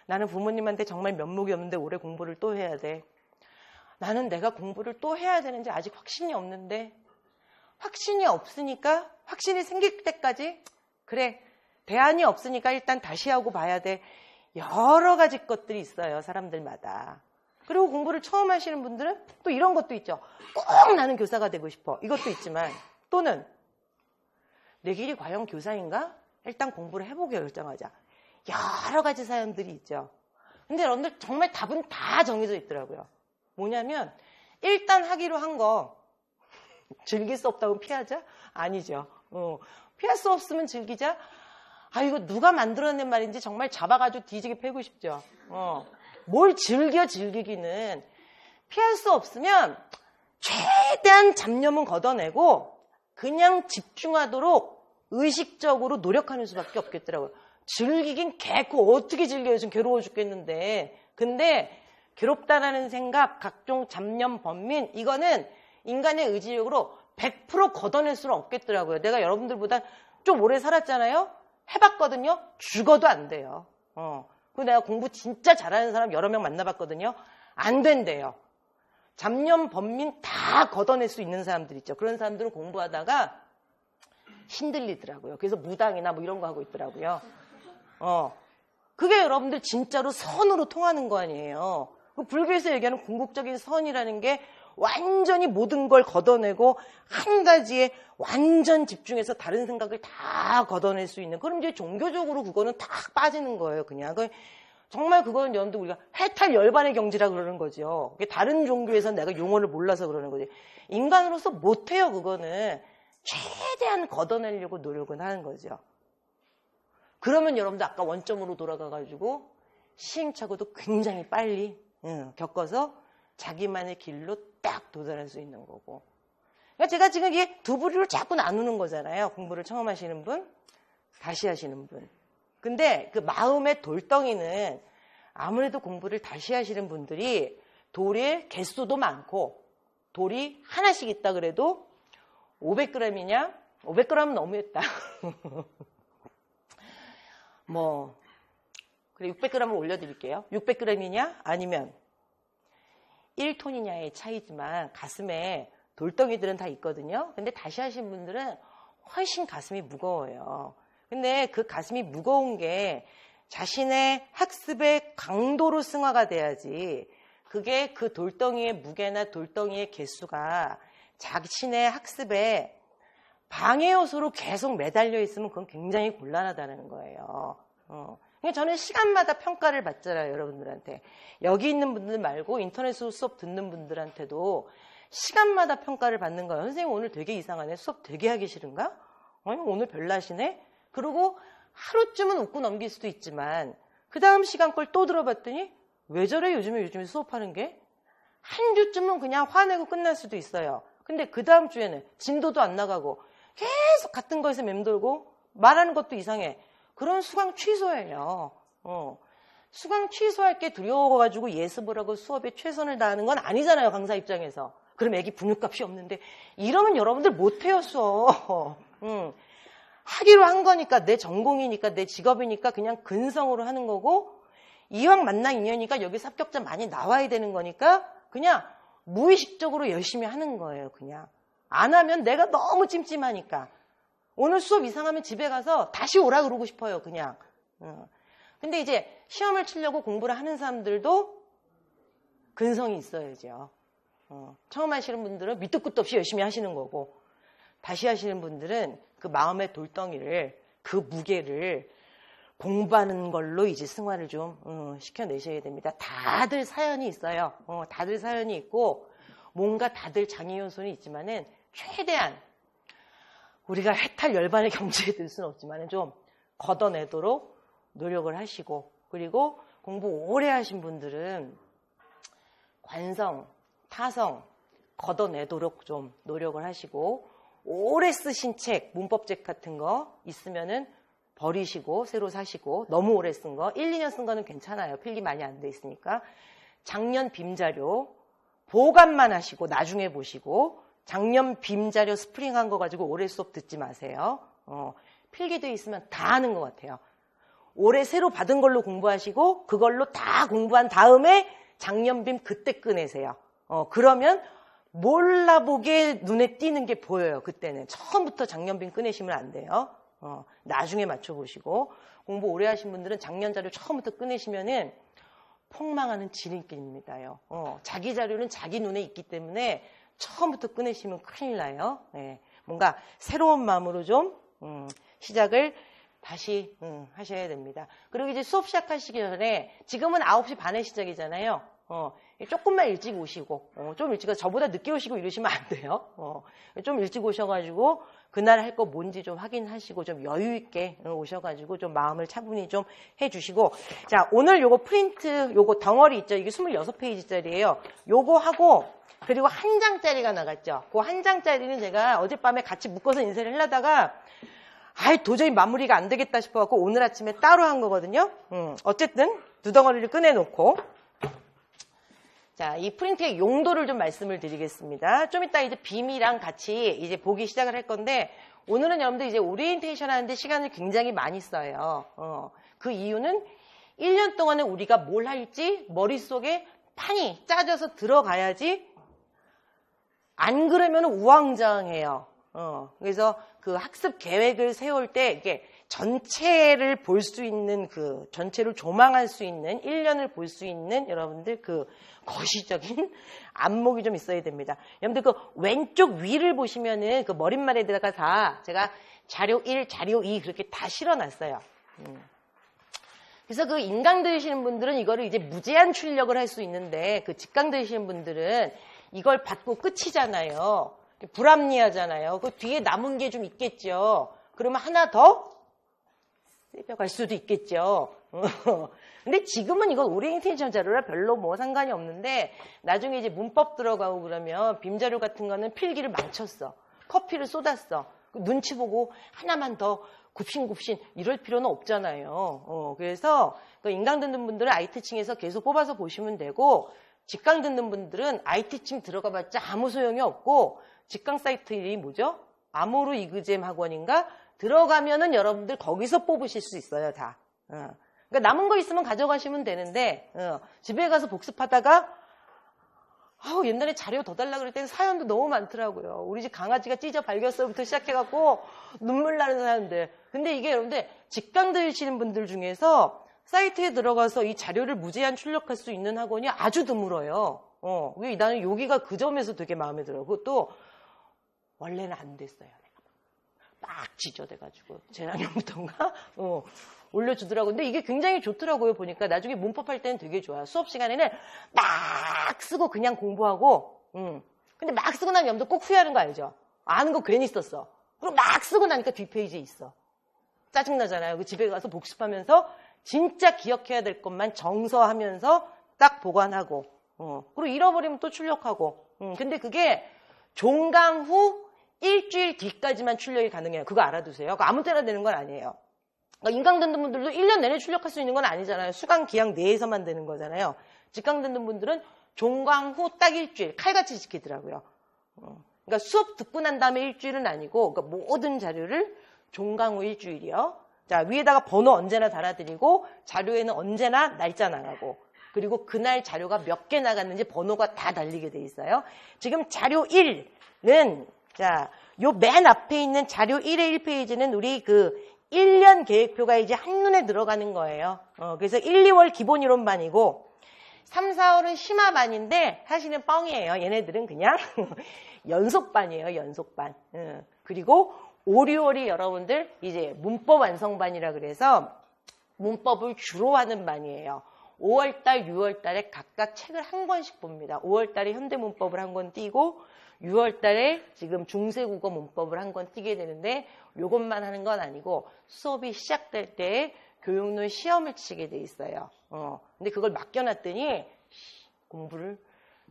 나는 부모님한테 정말 면목이 없는데 올해 공부를 또 해야 돼. 나는 내가 공부를 또 해야 되는지 아직 확신이 없는데 확신이 없으니까 확신이 생길 때까지 그래 대안이 없으니까 일단 다시 하고 봐야 돼. 여러 가지 것들이 있어요. 사람들마다. 그리고 공부를 처음 하시는 분들은 또 이런 것도 있죠. 꼭 나는 교사가 되고 싶어. 이것도 있지만 또는 내 길이 과연 교사인가? 일단 공부를 해보게 결정하자. 여러 가지 사연들이 있죠. 근데 여러분들 정말 답은 다 정해져 있더라고요. 뭐냐면 일단 하기로 한 거 즐길 수 없다고 피하자? 아니죠. 피할 수 없으면 즐기자? 아, 이거 누가 만들어낸 말인지 정말 잡아가지고 뒤지게 패고 싶죠. 뭘 즐기기는 피할 수 없으면 최대한 잡념은 걷어내고 그냥 집중하도록 의식적으로 노력하는 수밖에 없겠더라고요. 즐기긴 개코 어떻게 즐겨요? 지금 괴로워 죽겠는데. 근데 괴롭다라는 생각, 각종 잡념, 번민 이거는 인간의 의지력으로 100% 걷어낼 수는 없겠더라고요. 내가 여러분들보다 좀 오래 살았잖아요. 해봤거든요. 죽어도 안 돼요. 그리고 내가 공부 진짜 잘하는 사람 여러 명 만나봤거든요. 안 된대요. 잡념, 번민 다 걷어낼 수 있는 사람들 있죠. 그런 사람들은 공부하다가 힘들리더라고요. 그래서 무당이나 뭐 이런 거 하고 있더라고요. 그게 여러분들 진짜로 선으로 통하는 거 아니에요. 불교에서 얘기하는 궁극적인 선이라는 게 완전히 모든 걸 걷어내고 한 가지에 완전 집중해서 다른 생각을 다 걷어낼 수 있는. 그럼 이제 종교적으로 그거는 다 빠지는 거예요. 그냥 정말 그거는 여러분들 우리가 해탈 열반의 경지라 그러는 거죠. 다른 종교에서 내가 용어를 몰라서 그러는 거지. 인간으로서 못해요. 그거는 최대한 걷어내려고 노력은 하는 거죠. 그러면 여러분들 아까 원점으로 돌아가가지고 시행착오도 굉장히 빨리 겪어서 자기만의 길로 딱 도달할 수 있는 거고. 그러니까 제가 지금 이게 두 부류로 자꾸 나누는 거잖아요. 공부를 처음 하시는 분, 다시 하시는 분. 근데 그 마음의 돌덩이는 아무래도 공부를 다시 하시는 분들이 돌의 개수도 많고 돌이 하나씩 있다 그래도 500g이냐? 500g은 너무했다. 그래 600g을 올려드릴게요. 600g이냐? 아니면 1톤이냐의 차이지만 가슴에 돌덩이들은 다 있거든요. 근데 다시 하신 분들은 훨씬 가슴이 무거워요. 근데 그 가슴이 무거운 게 자신의 학습의 강도로 승화가 돼야지 그게 그 돌덩이의 무게나 돌덩이의 개수가 자신의 학습에 방해 요소로 계속 매달려 있으면 그건 굉장히 곤란하다는 거예요. 그러니까 저는 시간마다 평가를 받잖아요, 여러분들한테. 여기 있는 분들 말고 인터넷으로 수업 듣는 분들한테도 시간마다 평가를 받는 거예요. 선생님 오늘 되게 이상하네. 수업 되게 하기 싫은가? 오늘 별나시네? 그리고 하루쯤은 웃고 넘길 수도 있지만 그 다음 시간 걸 또 들어봤더니 왜 저래 요즘에 수업하는 게? 한 주쯤은 그냥 화내고 끝날 수도 있어요. 근데 그 다음 주에는 진도도 안 나가고 계속 같은 거에서 맴돌고 말하는 것도 이상해. 그런 수강 취소예요. 수강 취소할 게 두려워가지고 예습을 하고 수업에 최선을 다하는 건 아니잖아요. 강사 입장에서. 그럼 애기 분유값이 없는데 이러면 여러분들 못해요 수업. 하기로 한 거니까 내 전공이니까 내 직업이니까 그냥 근성으로 하는 거고 이왕 만난 인연이니까 여기서 합격자 많이 나와야 되는 거니까 그냥 무의식적으로 열심히 하는 거예요. 그냥 안 하면 내가 너무 찜찜하니까 오늘 수업 이상하면 집에 가서 다시 오라 그러고 싶어요. 그냥. 근데 이제 시험을 치려고 공부를 하는 사람들도 근성이 있어야죠. 처음 하시는 분들은 밑도 끝도 없이 열심히 하시는 거고 다시 하시는 분들은 그 마음의 돌덩이를 그 무게를 공부하는 걸로 이제 승화를 좀 시켜내셔야 됩니다. 다들 사연이 있어요. 다들 사연이 있고 뭔가 다들 장애 요소는 있지만은 최대한 우리가 해탈 열반의 경지에 들 수는 없지만은 좀 걷어내도록 노력을 하시고 그리고 공부 오래 하신 분들은 관성, 타성 걷어내도록 좀 노력을 하시고 오래 쓰신 책, 문법책 같은 거 있으면은 버리시고 새로 사시고 너무 오래 쓴 거, 1, 2년 쓴 거는 괜찮아요. 필기 많이 안 돼 있으니까. 작년 빔자료 보관만 하시고 나중에 보시고 작년 빔자료 스프링한 거 가지고 올해 수업 듣지 마세요. 필기돼 있으면 다 아는 것 같아요. 올해 새로 받은 걸로 공부하시고 그걸로 다 공부한 다음에 작년 빔 그때 꺼내세요. 그러면 몰라보게 눈에 띄는 게 보여요. 그때는. 처음부터 작년 빔 꺼내시면 안 돼요. 나중에 맞춰보시고 공부 오래 하신 분들은 작년 자료 처음부터 꺼내시면은 폭망하는 지름길입니다요. 자기 자료는 자기 눈에 있기 때문에 처음부터 끊으시면 큰일 나요. 네, 뭔가 새로운 마음으로 좀 시작을 다시 하셔야 됩니다. 그리고 이제 수업 시작하시기 전에 지금은 9시 반에 시작이잖아요. 조금만 일찍 오시고 좀 일찍 저보다 늦게 오시고 이러시면 안 돼요. 좀 일찍 오셔가지고 그날 할 거 뭔지 좀 확인하시고 좀 여유 있게 오셔가지고 좀 마음을 차분히 좀 해주시고 자 오늘 요거 프린트 요거 덩어리 있죠. 이게 26페이지짜리예요. 요거 하고 그리고 한 장짜리가 나갔죠. 그 한 장짜리는 제가 어젯밤에 같이 묶어서 인쇄를 하려다가 도저히 마무리가 안 되겠다 싶어갖고 오늘 아침에 따로 한 거거든요. 어쨌든 두 덩어리를 꺼내놓고 자, 이 프린트의 용도를 좀 말씀을 드리겠습니다. 좀 이따 이제 빔이랑 같이 이제 보기 시작을 할 건데 오늘은 여러분들 이제 오리엔테이션 하는데 시간을 굉장히 많이 써요. 그 이유는 1년 동안에 우리가 뭘 할지 머릿속에 판이 짜져서 들어가야지 안 그러면 우왕좌왕해요. 그래서 그 학습 계획을 세울 때 이게 전체를 볼 수 있는 전체를 조망할 수 있는 1년을 볼 수 있는 여러분들 거시적인 안목이 좀 있어야 됩니다. 여러분들 왼쪽 위를 보시면은 머릿말에다가 다 제가 자료 1, 자료 2 그렇게 다 실어놨어요. 그래서 인강 들으시는 분들은 이거를 이제 무제한 출력을 할 수 있는데 직강 들으시는 분들은 이걸 받고 끝이잖아요. 불합리하잖아요. 그 뒤에 남은 게 좀 있겠죠. 그러면 하나 더 세벼갈 수도 있겠죠. 근데 지금은 이건 오리엔테이션 자료라 별로 뭐 상관이 없는데 나중에 이제 문법 들어가고 그러면 빔자료 같은 거는 필기를 망쳤어. 커피를 쏟았어. 눈치 보고 하나만 더 굽신굽신 이럴 필요는 없잖아요. 그래서 인강 듣는 분들은 IT층에서 계속 뽑아서 보시면 되고 직강 듣는 분들은 IT층 들어가봤자 아무 소용이 없고 직강 사이트 이름이 뭐죠? 아모르 이그잼 학원인가? 들어가면은 여러분들 거기서 뽑으실 수 있어요, 다. 그러니까 남은 거 있으면 가져가시면 되는데 집에 가서 복습하다가 옛날에 자료 더 달라 그럴 때는 사연도 너무 많더라고요. 우리 집 강아지가 찢어 발겼어부터 시작해갖고 눈물 나는 사연들. 근데 이게 여러분들 직강 들으시는 분들 중에서 사이트에 들어가서 이 자료를 무제한 출력할 수 있는 학원이 아주 드물어요. 나는 여기가 그 점에서 되게 마음에 들어요. 그것도 원래는 안 됐어요. 막 지저대가지고 재작년부터인가 올려주더라고요. 근데 이게 굉장히 좋더라고요. 보니까 나중에 문법할 때는 되게 좋아요. 수업 시간에는 막 쓰고 그냥 공부하고 근데 막 쓰고 나면 여러분들 꼭 후회하는 거 알죠? 아는 거 괜히 썼어. 그리고 막 쓰고 나니까 뒷페이지에 있어. 짜증나잖아요. 집에 가서 복습하면서 진짜 기억해야 될 것만 정서하면서 딱 보관하고 그리고 잃어버리면 또 출력하고 근데 그게 종강 후 일주일 뒤까지만 출력이 가능해요. 그거 알아두세요. 그거 아무 때나 되는 건 아니에요. 그러니까 인강 듣는 분들도 1년 내내 출력할 수 있는 건 아니잖아요. 수강 기약 내에서만 되는 거잖아요. 직강 듣는 분들은 종강 후 딱 일주일 칼같이 지키더라고요. 그러니까 수업 듣고 난 다음에 일주일은 아니고 그러니까 모든 자료를 종강 후 일주일이요. 자, 위에다가 번호 언제나 달아드리고 자료에는 언제나 날짜 나가고 그리고 그날 자료가 몇 개 나갔는지 번호가 다 달리게 돼 있어요. 지금 자료 1은 자, 요 맨 앞에 있는 자료 1의 1페이지는 우리 1년 계획표가 이제 한눈에 들어가는 거예요. 그래서 1, 2월 기본 이론반이고 3, 4월은 심화반인데 사실은 뻥이에요. 얘네들은 그냥 연속반이에요. 연속반. 그리고 5, 6월이 여러분들 이제 문법 완성반이라 그래서 문법을 주로 하는 반이에요. 5월달, 6월달에 각각 책을 한 권씩 봅니다. 5월달에 현대문법을 한 권 띄고 6월달에 지금 중세국어 문법을 한 권 띄게 되는데 이것만 하는 건 아니고 수업이 시작될 때 교육론 시험을 치게 돼 있어요. 근데 그걸 맡겨놨더니 공부를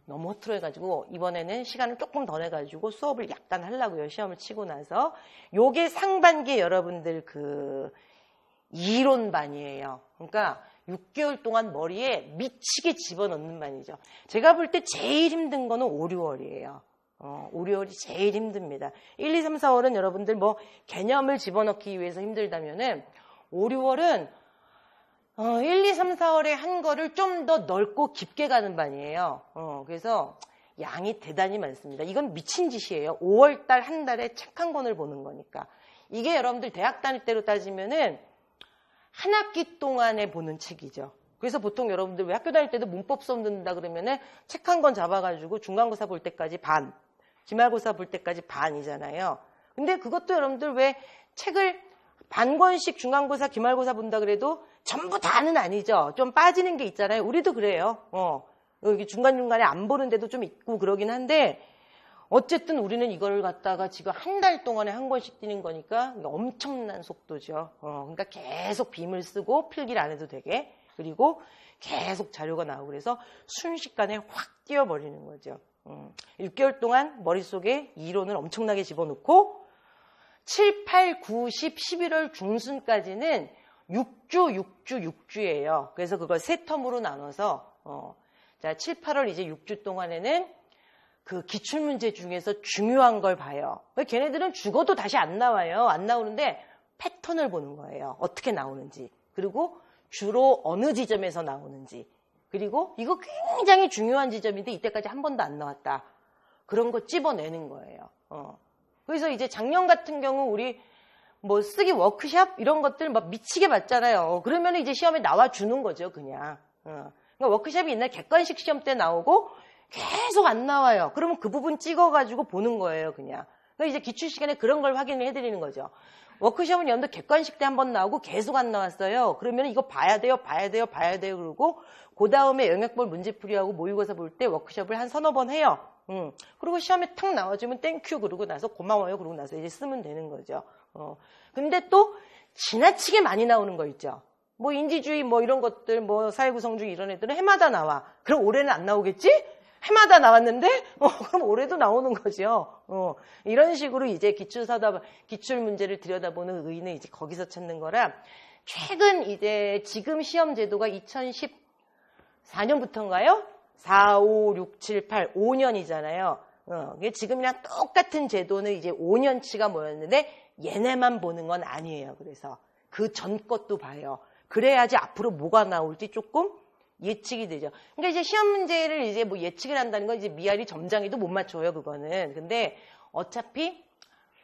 너무 허투루해가지고 이번에는 시간을 조금 더 내가지고 수업을 약간 하려고요. 시험을 치고 나서. 요게 상반기 여러분들 이론반이에요. 그러니까 6개월 동안 머리에 미치게 집어넣는 반이죠. 제가 볼 때 제일 힘든 거는 5, 6월이에요. 5, 6월이 제일 힘듭니다. 1, 2, 3, 4월은 여러분들 뭐 개념을 집어넣기 위해서 힘들다면은 5, 6월은 1, 2, 3, 4월에 한 거를 좀 더 넓고 깊게 가는 반이에요. 그래서 양이 대단히 많습니다. 이건 미친 짓이에요. 5월 달 한 달에 책 한 권을 보는 거니까. 이게 여러분들 대학 다닐 때로 따지면은 한 학기 동안에 보는 책이죠. 그래서 보통 여러분들 왜 학교 다닐 때도 문법 수업 듣는다 그러면은 책 한 권 잡아가지고 중간고사 볼 때까지 반, 기말고사 볼 때까지 반이잖아요. 근데 그것도 여러분들 왜 책을 반 권씩 중간고사, 기말고사 본다 그래도 전부 다는 아니죠. 좀 빠지는 게 있잖아요. 우리도 그래요. 여기 중간중간에 안 보는데도 좀 있고 그러긴 한데 어쨌든 우리는 이걸 갖다가 지금 한 달 동안에 한 권씩 뛰는 거니까 엄청난 속도죠. 그러니까 계속 빔을 쓰고 필기를 안 해도 되게. 그리고 계속 자료가 나오고 그래서 순식간에 확 뛰어버리는 거죠. 6개월 동안 머릿속에 이론을 엄청나게 집어넣고 7, 8, 9, 10, 11월 중순까지는 6주예요. 그래서 그걸 세 텀으로 나눠서 자 7, 8월 이제 6주 동안에는 그 기출문제 중에서 중요한 걸 봐요. 걔네들은 죽어도 다시 안 나와요. 안 나오는데 패턴을 보는 거예요. 어떻게 나오는지. 그리고 주로 어느 지점에서 나오는지. 그리고 이거 굉장히 중요한 지점인데 이때까지 한 번도 안 나왔다. 그런 거 찝어내는 거예요. 그래서 이제 작년 같은 경우 우리 뭐 쓰기 워크샵 이런 것들 막 미치게 봤잖아요. 그러면 이제 시험에 나와주는 거죠, 그냥. 그러니까 워크샵이 옛날 객관식 시험 때 나오고 계속 안 나와요. 그러면 그 부분 찍어가지고 보는 거예요, 그냥. 그러니까 이제 기출 시간에 그런 걸 확인을 해드리는 거죠. 워크숍은 연도 객관식 때 한 번 나오고 계속 안 나왔어요. 그러면 이거 봐야 돼요. 그러고 그 다음에 영역별 문제풀이하고 모의고사 볼 때 워크숍을 한 서너 번 해요. 그리고 시험에 탁 나와주면 땡큐 그러고 나서 고마워요 그러고 나서 이제 쓰면 되는 거죠. 근데 또 지나치게 많이 나오는 거 있죠. 뭐 인지주의 뭐 이런 것들 뭐 사회구성주의 이런 애들은 해마다 나와. 그럼 올해는 안 나오겠지? 해마다 나왔는데 그럼 올해도 나오는 거죠. 이런 식으로 이제 기출 문제를 들여다보는 의의는 이제 거기서 찾는 거라 최근 이제 지금 시험 제도가 2014년부터인가요? 4, 5, 6, 7, 8, 5년이잖아요. 지금이랑 똑같은 제도는 이제 5년치가 모였는데 얘네만 보는 건 아니에요. 그래서 그 전 것도 봐요. 그래야지 앞으로 뭐가 나올지 조금 예측이 되죠. 그러니까 이제 시험 문제를 이제 뭐 예측을 한다는 건 이제 미아리 점장이도 못 맞춰요, 그거는. 근데 어차피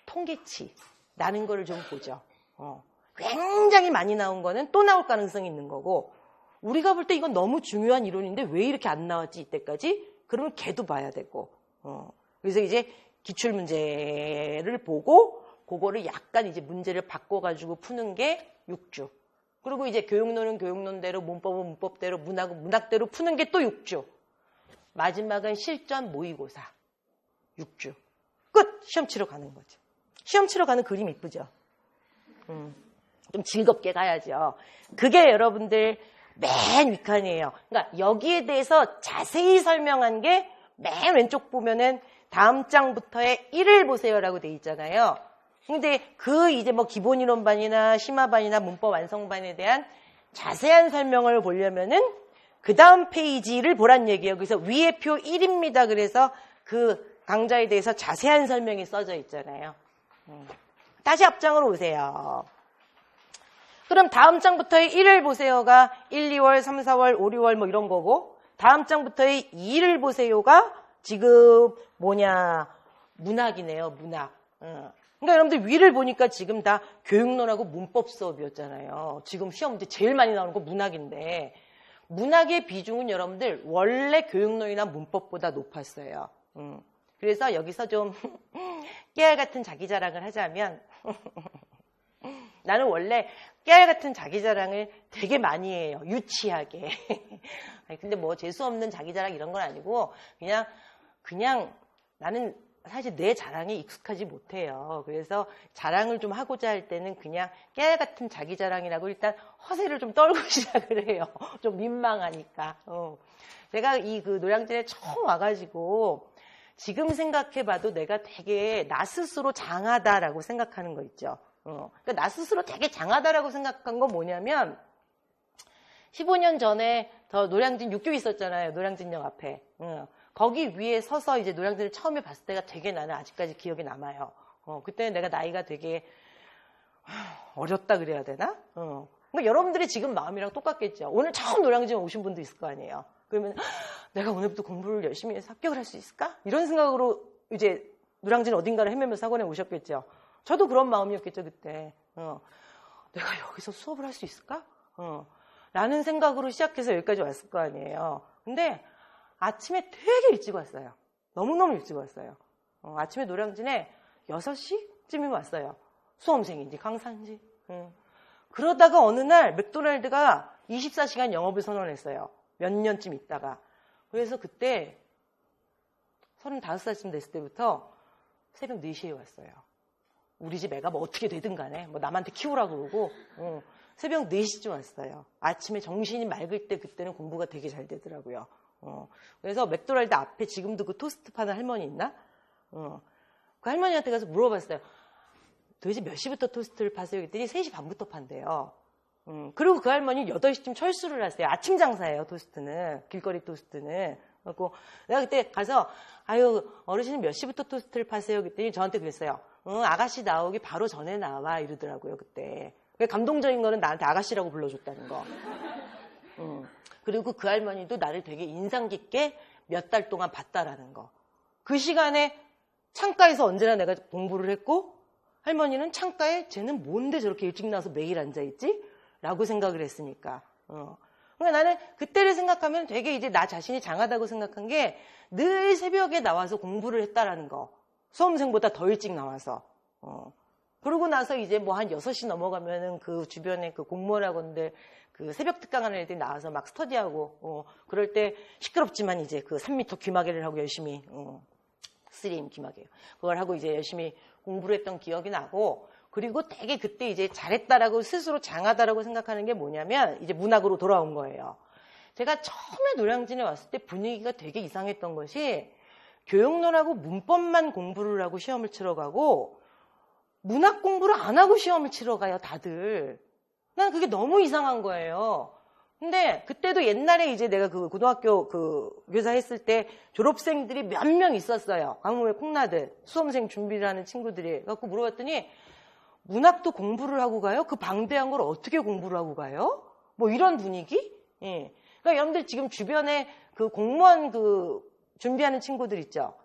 통계치 나는 거를 좀 보죠. 굉장히 많이 나온 거는 또 나올 가능성이 있는 거고, 우리가 볼 때 이건 너무 중요한 이론인데 왜 이렇게 안 나왔지 이때까지? 그러면 걔도 봐야 되고. 그래서 이제 기출 문제를 보고 그거를 약간 이제 문제를 바꿔가지고 푸는 게 6주. 그리고 이제 교육론은 교육론대로, 문법은 문법대로, 문학은 문학대로 푸는 게 또 6주. 마지막은 실전 모의고사. 6주. 끝! 시험 치러 가는 거죠. 시험 치러 가는 그림 이쁘죠? 좀 즐겁게 가야죠. 그게 여러분들 맨 윗칸이에요. 그러니까 여기에 대해서 자세히 설명한 게 맨 왼쪽 보면은 다음 장부터의 1을 보세요라고 돼 있잖아요. 근데 그 이제 뭐 기본이론반이나 심화반이나 문법 완성반에 대한 자세한 설명을 보려면은 그 다음 페이지를 보란 얘기예요. 그래서 위에 표 1입니다. 그래서 그 강좌에 대해서 자세한 설명이 써져 있잖아요. 다시 앞장으로 오세요. 그럼 다음 장부터의 1을 보세요가 1, 2월, 3, 4월, 5, 6월 뭐 이런 거고, 다음 장부터의 2를 보세요가 지금 뭐냐, 문학이네요, 문학. 그러니까 여러분들 위를 보니까 지금 다 교육론하고 문법 수업이었잖아요. 지금 시험 문제 제일 많이 나오는 거 문학인데, 문학의 비중은 여러분들 원래 교육론이나 문법보다 높았어요. 그래서 여기서 좀 깨알 같은 자기 자랑을 하자면 나는 원래 깨알 같은 자기 자랑을 되게 많이 해요. 유치하게. 근데 뭐 재수없는 자기 자랑 이런 건 아니고 그냥 나는 사실 내 자랑에 익숙하지 못해요. 그래서 자랑을 좀 하고자 할 때는 그냥 깨알 같은 자기 자랑이라고 일단 허세를 좀 떨고 시작을 해요. 좀 민망하니까. 제가 이 그 노량진에 처음 와가지고 지금 생각해봐도 내가 되게 나 스스로 장하다라고 생각하는 거 있죠. 그러니까 나 스스로 되게 장하다라고 생각한 건 뭐냐면 15년 전에 저 노량진 육교 있었잖아요. 노량진역 앞에. 거기 위에 서서 이제 노량진을 처음에 봤을 때가 되게 나는 아직까지 기억에 남아요. 그때는 내가 나이가 되게 어렸다 그래야 되나? 그러니까 여러분들이 지금 마음이랑 똑같겠죠. 오늘 처음 노량진 오신 분도 있을 거 아니에요. 그러면 내가 오늘부터 공부를 열심히 해서 합격을 할 수 있을까? 이런 생각으로 이제 노량진 어딘가를 헤매면서 학원에 오셨겠죠. 저도 그런 마음이었겠죠, 그때. 내가 여기서 수업을 할 수 있을까? 라는 생각으로 시작해서 여기까지 왔을 거 아니에요. 근데 아침에 되게 일찍 왔어요. 너무너무 일찍 왔어요. 아침에 노량진에 6시쯤이면 왔어요. 수험생인지 강사인지. 그러다가 어느 날 맥도날드가 24시간 영업을 선언했어요. 몇 년쯤 있다가. 그래서 그때 35살쯤 됐을 때부터 새벽 4시에 왔어요. 우리 집 애가 뭐 어떻게 되든 간에 뭐 남한테 키우라고 그러고 새벽 4시쯤 왔어요. 아침에 정신이 맑을 때 그때는 공부가 되게 잘 되더라고요. 그래서 맥도날드 앞에 지금도 그 토스트 파는 할머니 있나? 그 할머니한테 가서 물어봤어요. 도대체 몇 시부터 토스트를 파세요? 그랬더니 3시 반부터 판대요. 그리고 그 할머니 8시쯤 철수를 하세요. 아침 장사예요, 토스트는. 길거리 토스트는. 그래서 내가 그때 가서 아유 어르신은 몇 시부터 토스트를 파세요? 그랬더니 저한테 그랬어요. 아가씨 나오기 바로 전에 나와 이러더라고요, 그때. 감동적인 거는 나한테 아가씨라고 불러줬다는 거. 그리고 그 할머니도 나를 되게 인상 깊게 몇 달 동안 봤다라는 거. 그 시간에 창가에서 언제나 내가 공부를 했고 할머니는 창가에 쟤는 뭔데 저렇게 일찍 나와서 매일 앉아있지? 라고 생각을 했으니까. 그러니까 나는 그때를 생각하면 되게 이제 나 자신이 장하다고 생각한 게 늘 새벽에 나와서 공부를 했다라는 거. 수험생보다 더 일찍 나와서. 그러고 나서 이제 뭐 한 6시 넘어가면은 그 주변에 그 공무원 학원들 그 새벽 특강하는 애들이 나와서 막 스터디하고, 그럴 때 시끄럽지만 이제 그 3m 귀마개를 하고 열심히, 3M 귀마개요. 그걸 하고 이제 열심히 공부를 했던 기억이 나고, 그리고 되게 그때 이제 잘했다라고 스스로 장하다라고 생각하는 게 뭐냐면 이제 문학으로 돌아온 거예요. 제가 처음에 노량진에 왔을 때 분위기가 되게 이상했던 것이 교육론하고 문법만 공부를 하고 시험을 치러 가고 문학 공부를 안 하고 시험을 치러 가요, 다들. 난 그게 너무 이상한 거예요. 근데 그때도 옛날에 이제 내가 그 고등학교 그 교사 했을 때 졸업생들이 몇 명 있었어요. 강릉의 콩나들 수험생 준비를 하는 친구들이. 그래서 물어봤더니 문학도 공부를 하고 가요? 그 방대한 걸 어떻게 공부를 하고 가요? 뭐 이런 분위기? 예. 그러니까 여러분들 지금 주변에 그 공무원 그 준비하는 친구들 있죠?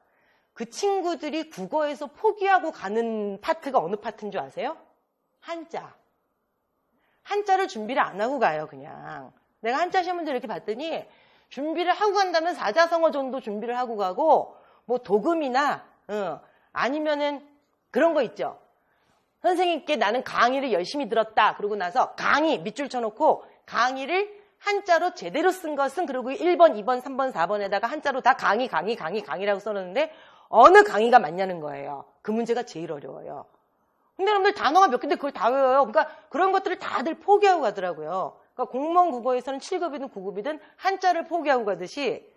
그 친구들이 국어에서 포기하고 가는 파트가 어느 파트인 줄 아세요? 한자. 한자를 준비를 안 하고 가요, 그냥. 내가 한자 시험 문제 이렇게 봤더니 준비를 하고 간다면 사자성어 정도 준비를 하고 가고 뭐 도금이나 아니면은 그런 거 있죠. 선생님께 나는 강의를 열심히 들었다. 그러고 나서 강의 밑줄 쳐놓고 강의를 한자로 제대로 쓴 것은 그리고 1번, 2번, 3번, 4번에다가 한자로 다 강의라고 써놓는데 어느 강의가 맞냐는 거예요. 그 문제가 제일 어려워요. 근데 여러분들 단어가 몇 개인데 그걸 다 외워요. 그러니까 그런 것들을 다들 포기하고 가더라고요. 그러니까 공무원 국어에서는 7급이든 9급이든 한자를 포기하고 가듯이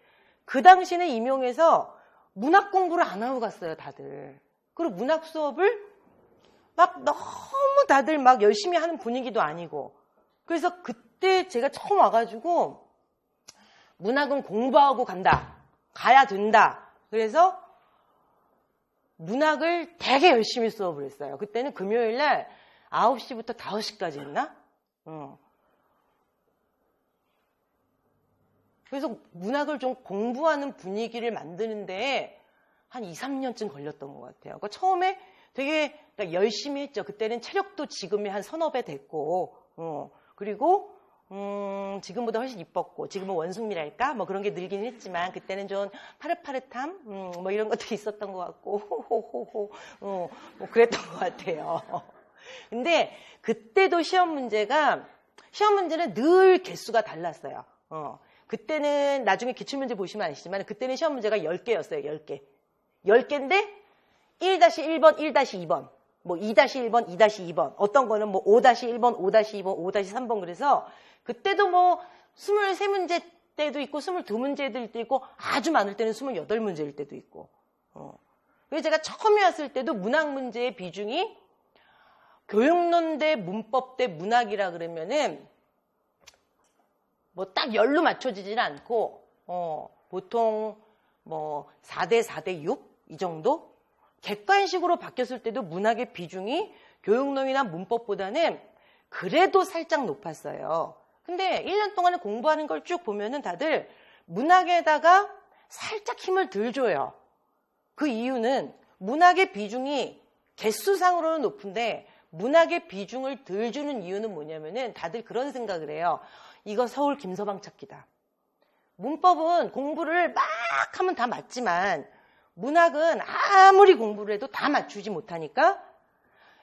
그 당시는 임용해서 문학 공부를 안 하고 갔어요, 다들. 그리고 문학 수업을 막 너무 다들 막 열심히 하는 분위기도 아니고. 그래서 그때 제가 처음 와가지고 문학은 공부하고 간다. 가야 된다. 그래서 문학을 되게 열심히 수업을 했어요. 그때는 금요일 날 9시부터 5시까지 했나? 그래서 문학을 좀 공부하는 분위기를 만드는 데에 한 2, 3년쯤 걸렸던 것 같아요. 그러니까 처음에 되게 열심히 했죠. 그때는 체력도 지금의 한 서너 배 됐고, 그리고 지금보다 훨씬 이뻤고, 지금은 원숭미랄까? 뭐 그런 게 늘긴 했지만, 그때는 좀 파릇파릇함? 뭐 이런 것도 있었던 것 같고, 호호호호, 뭐 그랬던 것 같아요. 근데 그때도 시험 문제는 늘 개수가 달랐어요. 그때는 나중에 기출문제 보시면 아시지만, 그때는 시험 문제가 10개였어요, 10개. 10개인데, 1-1번, 1-2번, 뭐 2-1번, 2-2번, 어떤 거는 뭐 5-1번, 5-2번, 5-3번 그래서 그때도 뭐 23문제 때도 있고 22문제일 때도 있고 아주 많을 때는 28문제일 때도 있고. 그래서 제가 처음에 왔을 때도 문학 문제의 비중이 교육론 대 문법 대 문학이라 그러면은 뭐 딱 10로 맞춰지진 않고 보통 뭐 4대 6 이 정도? 객관식으로 바뀌었을 때도 문학의 비중이 교육론이나 문법보다는 그래도 살짝 높았어요. 근데 1년 동안에 공부하는 걸 쭉 보면은 다들 문학에다가 살짝 힘을 덜 줘요. 그 이유는 문학의 비중이 개수상으로는 높은데 문학의 비중을 덜 주는 이유는 뭐냐면은 다들 그런 생각을 해요. 이거 서울 김서방 찾기다. 문법은 공부를 막 하면 다 맞지만 문학은 아무리 공부를 해도 다 맞추지 못하니까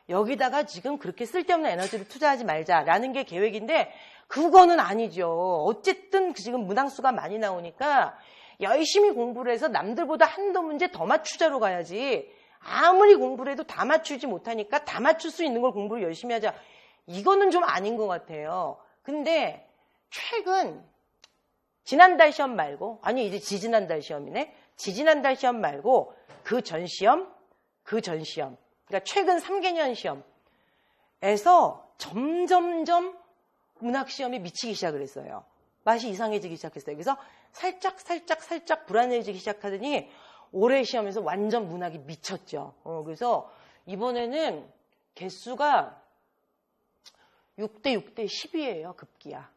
여기다가 지금 그렇게 쓸데없는 에너지를 투자하지 말자라는 게 계획인데 그거는 아니죠. 어쨌든 지금 문항수가 많이 나오니까 열심히 공부를 해서 남들보다 한두 문제 더 맞추자로 가야지. 아무리 공부를 해도 다 맞추지 못하니까 다 맞출 수 있는 걸 공부를 열심히 하자. 이거는 좀 아닌 것 같아요. 근데 최근 지난달 시험 말고, 아니 이제 지지난달 시험이네. 지지난달 시험 말고 그 전 시험, 그러니까 최근 3개년 시험에서 점점점 문학 시험이 미치기 시작을 했어요. 맛이 이상해지기 시작했어요. 그래서 살짝 불안해지기 시작하더니 올해 시험에서 완전 문학이 미쳤죠. 그래서 이번에는 개수가 6대 10이에요. 급기야.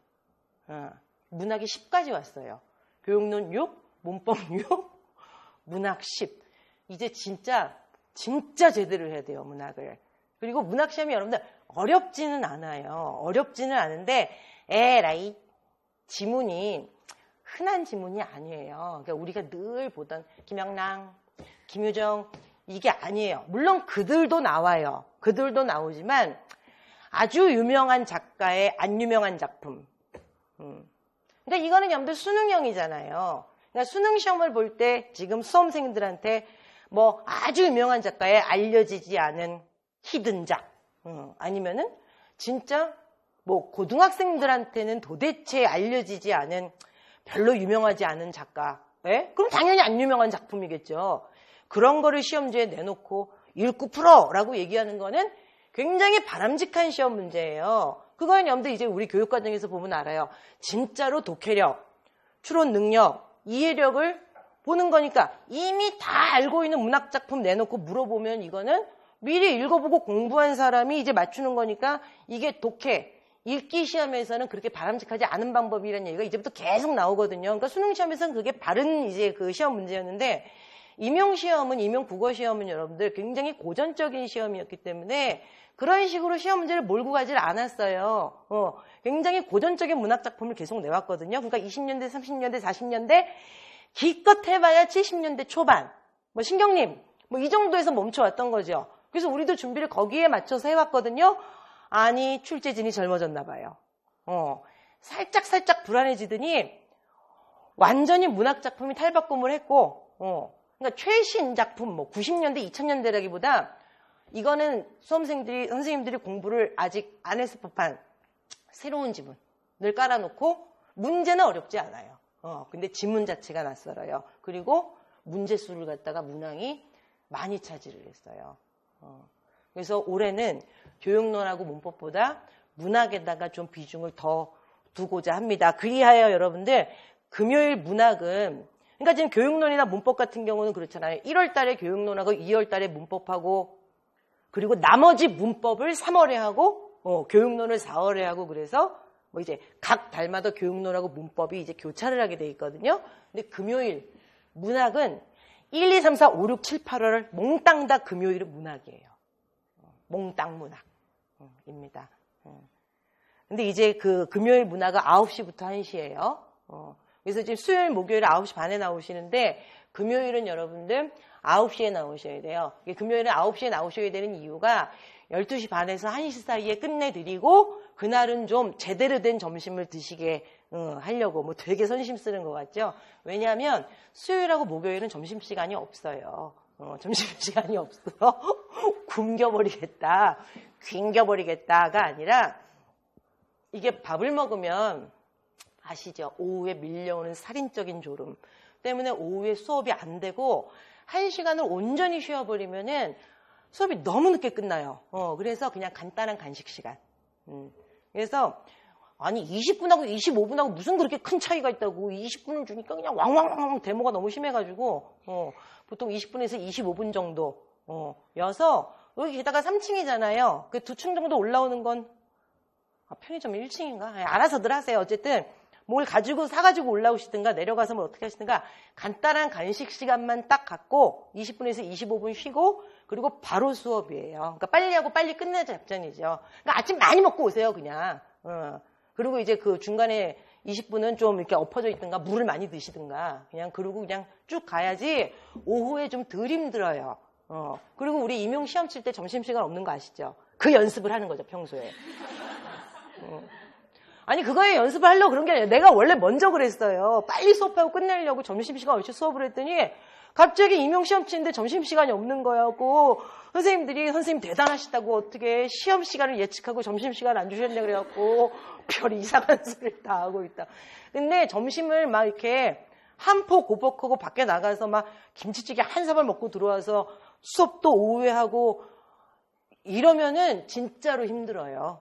문학이 10까지 왔어요. 교육론 6, 문법 6, 문학 10. 이제 진짜 제대로 해야 돼요, 문학을. 그리고 문학 시험이 여러분들 어렵지는 않아요. 어렵지는 않은데 에라이 지문이 흔한 지문이 아니에요. 그러니까 우리가 늘 보던 김영랑, 김유정 이게 아니에요. 물론 그들도 나와요. 그들도 나오지만 아주 유명한 작가의 안 유명한 작품. 그러니까 이거는 여러분들 수능형이잖아요. 그러니까 수능 시험을 볼 때 지금 수험생들한테 뭐 아주 유명한 작가의 알려지지 않은 히든작, 아니면은 진짜 뭐 고등학생들한테는 도대체 알려지지 않은 별로 유명하지 않은 작가. 예? 그럼 당연히 안 유명한 작품이겠죠. 그런 거를 시험지에 내놓고 읽고 풀어라고 얘기하는 거는 굉장히 바람직한 시험 문제예요. 그거는 여러분들 이제 우리 교육과정에서 보면 알아요. 진짜로 독해력, 추론 능력, 이해력을 보는 거니까 이미 다 알고 있는 문학작품 내놓고 물어보면 이거는 미리 읽어보고 공부한 사람이 이제 맞추는 거니까 이게 독해, 읽기 시험에서는 그렇게 바람직하지 않은 방법이라는 얘기가 이제부터 계속 나오거든요. 그러니까 수능 시험에서는 그게 바른 이제 그 시험 문제였는데 임용시험은, 임용국어시험은 여러분들 굉장히 고전적인 시험이었기 때문에 그런 식으로 시험 문제를 몰고 가질 않았어요. 굉장히 고전적인 문학작품을 계속 내왔거든요. 그러니까 20년대, 30년대, 40년대, 기껏 해봐야 70년대 초반. 뭐 신경님, 뭐 이 정도에서 멈춰왔던 거죠. 그래서 우리도 준비를 거기에 맞춰서 해왔거든요. 아니, 출제진이 젊어졌나 봐요. 살짝 불안해지더니 완전히 문학작품이 탈바꿈을 했고, 그러니까 최신 작품, 뭐 90년대, 2000년대라기보다 이거는 수험생들이, 선생님들이 공부를 아직 안 했을 법한 새로운 지문을 깔아놓고 문제는 어렵지 않아요. 근데 지문 자체가 낯설어요. 그리고 문제수를 갖다가 문항이 많이 차지를 했어요. 그래서 올해는 교육론하고 문법보다 문학에다가 좀 비중을 더 두고자 합니다. 그리하여 여러분들 금요일 문학은 그러니까 지금 교육론이나 문법 같은 경우는 그렇잖아요. 1월 달에 교육론하고 2월 달에 문법하고 그리고 나머지 문법을 3월에 하고 교육론을 4월에 하고 그래서 뭐 이제 각 달마다 교육론하고 문법이 이제 교차를 하게 돼 있거든요. 근데 금요일 문학은 1, 2, 3, 4, 5, 6, 7, 8월 몽땅 다 금요일은 문학이에요. 몽땅 문학입니다. 근데 이제 그 금요일 문학은 9시부터 1시예요. 그래서 지금 수요일, 목요일 9시 반에 나오시는데 금요일은 여러분들 9시에 나오셔야 돼요. 금요일은 9시에 나오셔야 되는 이유가 12시 반에서 1시 사이에 끝내드리고 그날은 좀 제대로 된 점심을 드시게 하려고 뭐 되게 선심 쓰는 것 같죠. 왜냐하면 수요일하고 목요일은 점심시간이 없어요. 점심시간이 없어요. 굶겨버리겠다, 굶겨버리겠다가 아니라 이게 밥을 먹으면 아시죠? 오후에 밀려오는 살인적인 졸음 때문에 오후에 수업이 안 되고 1시간을 온전히 쉬어버리면은 수업이 너무 늦게 끝나요. 그래서 그냥 간단한 간식 시간. 그래서 아니 20분하고 25분하고 무슨 그렇게 큰 차이가 있다고 20분을 주니까 그냥 왕왕왕 데모가 너무 심해가지고 보통 20분에서 25분 정도 여서 여기 게다가 3층이잖아요. 그 2층 정도 올라오는 건 편의점 1층인가? 알아서들 하세요. 어쨌든 뭘 사가지고 올라오시든가 내려가서 뭘 어떻게 하시든가 간단한 간식 시간만 딱 갖고 20분에서 25분 쉬고 그리고 바로 수업이에요. 그러니까 빨리 하고 빨리 끝내자 작전이죠. 그러니까 아침 많이 먹고 오세요, 그냥. 그리고 이제 그 중간에 20분은 좀 이렇게 엎어져 있든가 물을 많이 드시든가 그냥 그러고 그냥 쭉 가야지 오후에 좀 덜 힘들어요. 그리고 우리 임용 시험 칠 때 점심시간 없는 거 아시죠? 그 연습을 하는 거죠, 평소에. 아니 그거에 연습을 하려고 그런 게 아니라 내가 원래 먼저 그랬어요. 빨리 수업하고 끝내려고 점심시간 없이 수업을 했더니 갑자기 임용시험 치는데 점심시간이 없는 거였고 선생님 대단하시다고 어떻게 시험시간을 예측하고 점심시간 안 주셨냐 그래갖고 별 이상한 소리를 다 하고 있다. 근데 점심을 막 이렇게 한포 고복하고 밖에 나가서 막 김치찌개 한 사발 먹고 들어와서 수업도 오후에 하고 이러면은 진짜로 힘들어요.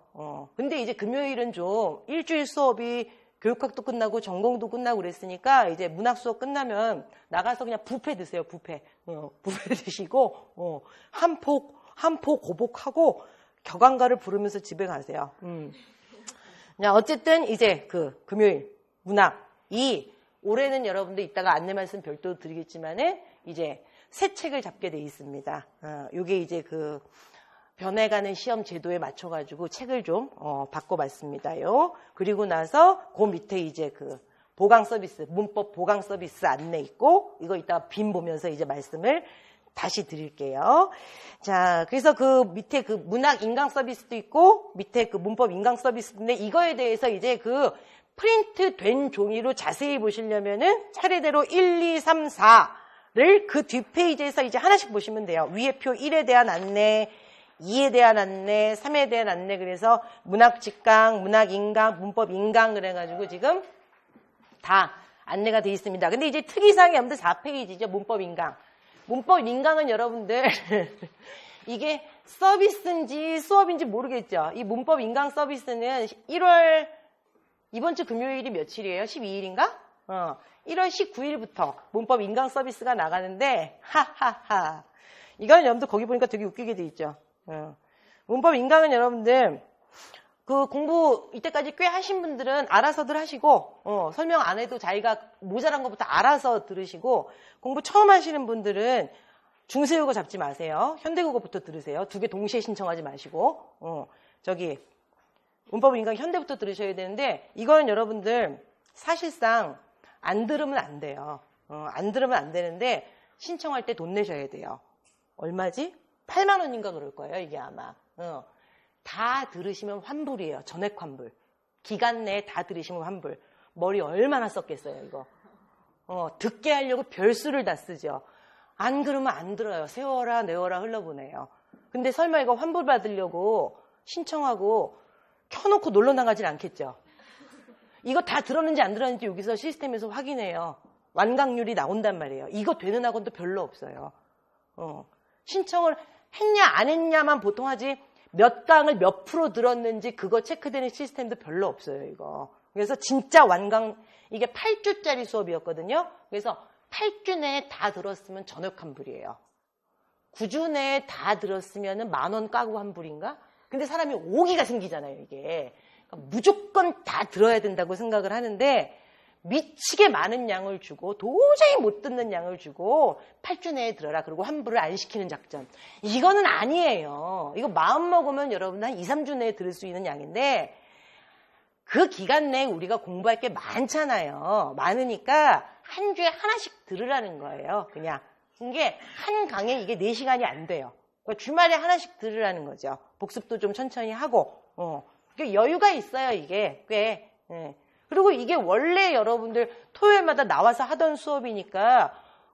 근데 이제 금요일은 좀 일주일 수업이 교육학도 끝나고 전공도 끝나고 그랬으니까 이제 문학 수업 끝나면 나가서 그냥 뷔페 드세요, 뷔페. 뷔페 드시고, 한 포 고복하고 격앙가를 부르면서 집에 가세요. 어쨌든 이제 그 금요일 문학 올해는 여러분들 이따가 안내 말씀 별도로 드리겠지만은 이제 새 책을 잡게 돼 있습니다. 요게 이제 그 변해가는 시험 제도에 맞춰가지고 책을 좀 바꿔봤습니다요. 그리고 나서 그 밑에 이제 그 보강 서비스, 문법 보강 서비스 안내 있고 이거 이따 빔 보면서 이제 말씀을 다시 드릴게요. 자, 그래서 그 밑에 그 문학 인강 서비스도 있고 밑에 그 문법 인강 서비스인데 이거에 대해서 이제 그 프린트 된 종이로 자세히 보시려면은 차례대로 1, 2, 3, 4를 그 뒷페이지에서 이제 하나씩 보시면 돼요. 위에 표 1에 대한 안내, 2에 대한 안내, 3에 대한 안내, 그래서 문학 직강, 문학 인강, 문법 인강 그래가지고 지금 다 안내가 돼 있습니다. 근데 이제 특이사항이 아무튼 4페이지죠. 문법 인강. 문법 인강은 여러분들 이게 서비스인지 수업인지 모르겠죠. 이 문법 인강 서비스는 1월 이번 주 금요일이 며칠이에요? 12일인가? 1월 19일부터 문법 인강 서비스가 나가는데 하하하. 이거는 여러분들 거기 보니까 되게 웃기게 돼 있죠. 문법 인강은 여러분들 그 공부 이때까지 꽤 하신 분들은 알아서들 하시고 설명 안 해도 자기가 모자란 것부터 알아서 들으시고 공부 처음 하시는 분들은 중세국어 잡지 마세요. 현대국어부터 들으세요. 두 개 동시에 신청하지 마시고 저기 문법 인강 현대부터 들으셔야 되는데 이거는 여러분들 사실상 안 들으면 안 돼요. 안 들으면 안 되는데 신청할 때 돈 내셔야 돼요. 얼마지? 8만 원인가 그럴 거예요. 이게 아마. 다 들으시면 환불이에요. 전액 환불. 기간 내에 다 들으시면 환불. 머리 얼마나 썼겠어요, 이거. 듣게 하려고 별수를 다 쓰죠. 안 그러면 안 들어요. 세워라 내워라 흘러보내요. 근데 설마 이거 환불 받으려고 신청하고 켜놓고 놀러 나가진 않겠죠. 이거 다 들었는지 안 들었는지 여기서 시스템에서 확인해요. 완강률이 나온단 말이에요. 이거 되는 학원도 별로 없어요. 신청을 했냐 안 했냐만 보통 하지 몇 강을 몇 프로 들었는지 그거 체크되는 시스템도 별로 없어요, 이거. 그래서 진짜 완강, 이게 8주짜리 수업이었거든요. 그래서 8주 내에 다 들었으면 전액 환불이에요. 9주 내에 다 들었으면 10,000원 까고 환불인가? 근데 사람이 오기가 생기잖아요, 이게. 그러니까 무조건 다 들어야 된다고 생각을 하는데 미치게 많은 양을 주고 도저히 못 듣는 양을 주고 8주 내에 들어라. 그리고 환불을 안 시키는 작전. 이거는 아니에요. 이거 마음 먹으면 여러분 한 2, 3주 내에 들을 수 있는 양인데 그 기간 내에 우리가 공부할 게 많잖아요. 많으니까 한 주에 하나씩 들으라는 거예요. 그냥. 이게 한 강에 이게 4시간이 안 돼요. 그러니까 주말에 하나씩 들으라는 거죠. 복습도 좀 천천히 하고. 그러니까 여유가 있어요, 이게. 꽤. 예. 그리고 이게 원래 여러분들 토요일마다 나와서 하던 수업이니까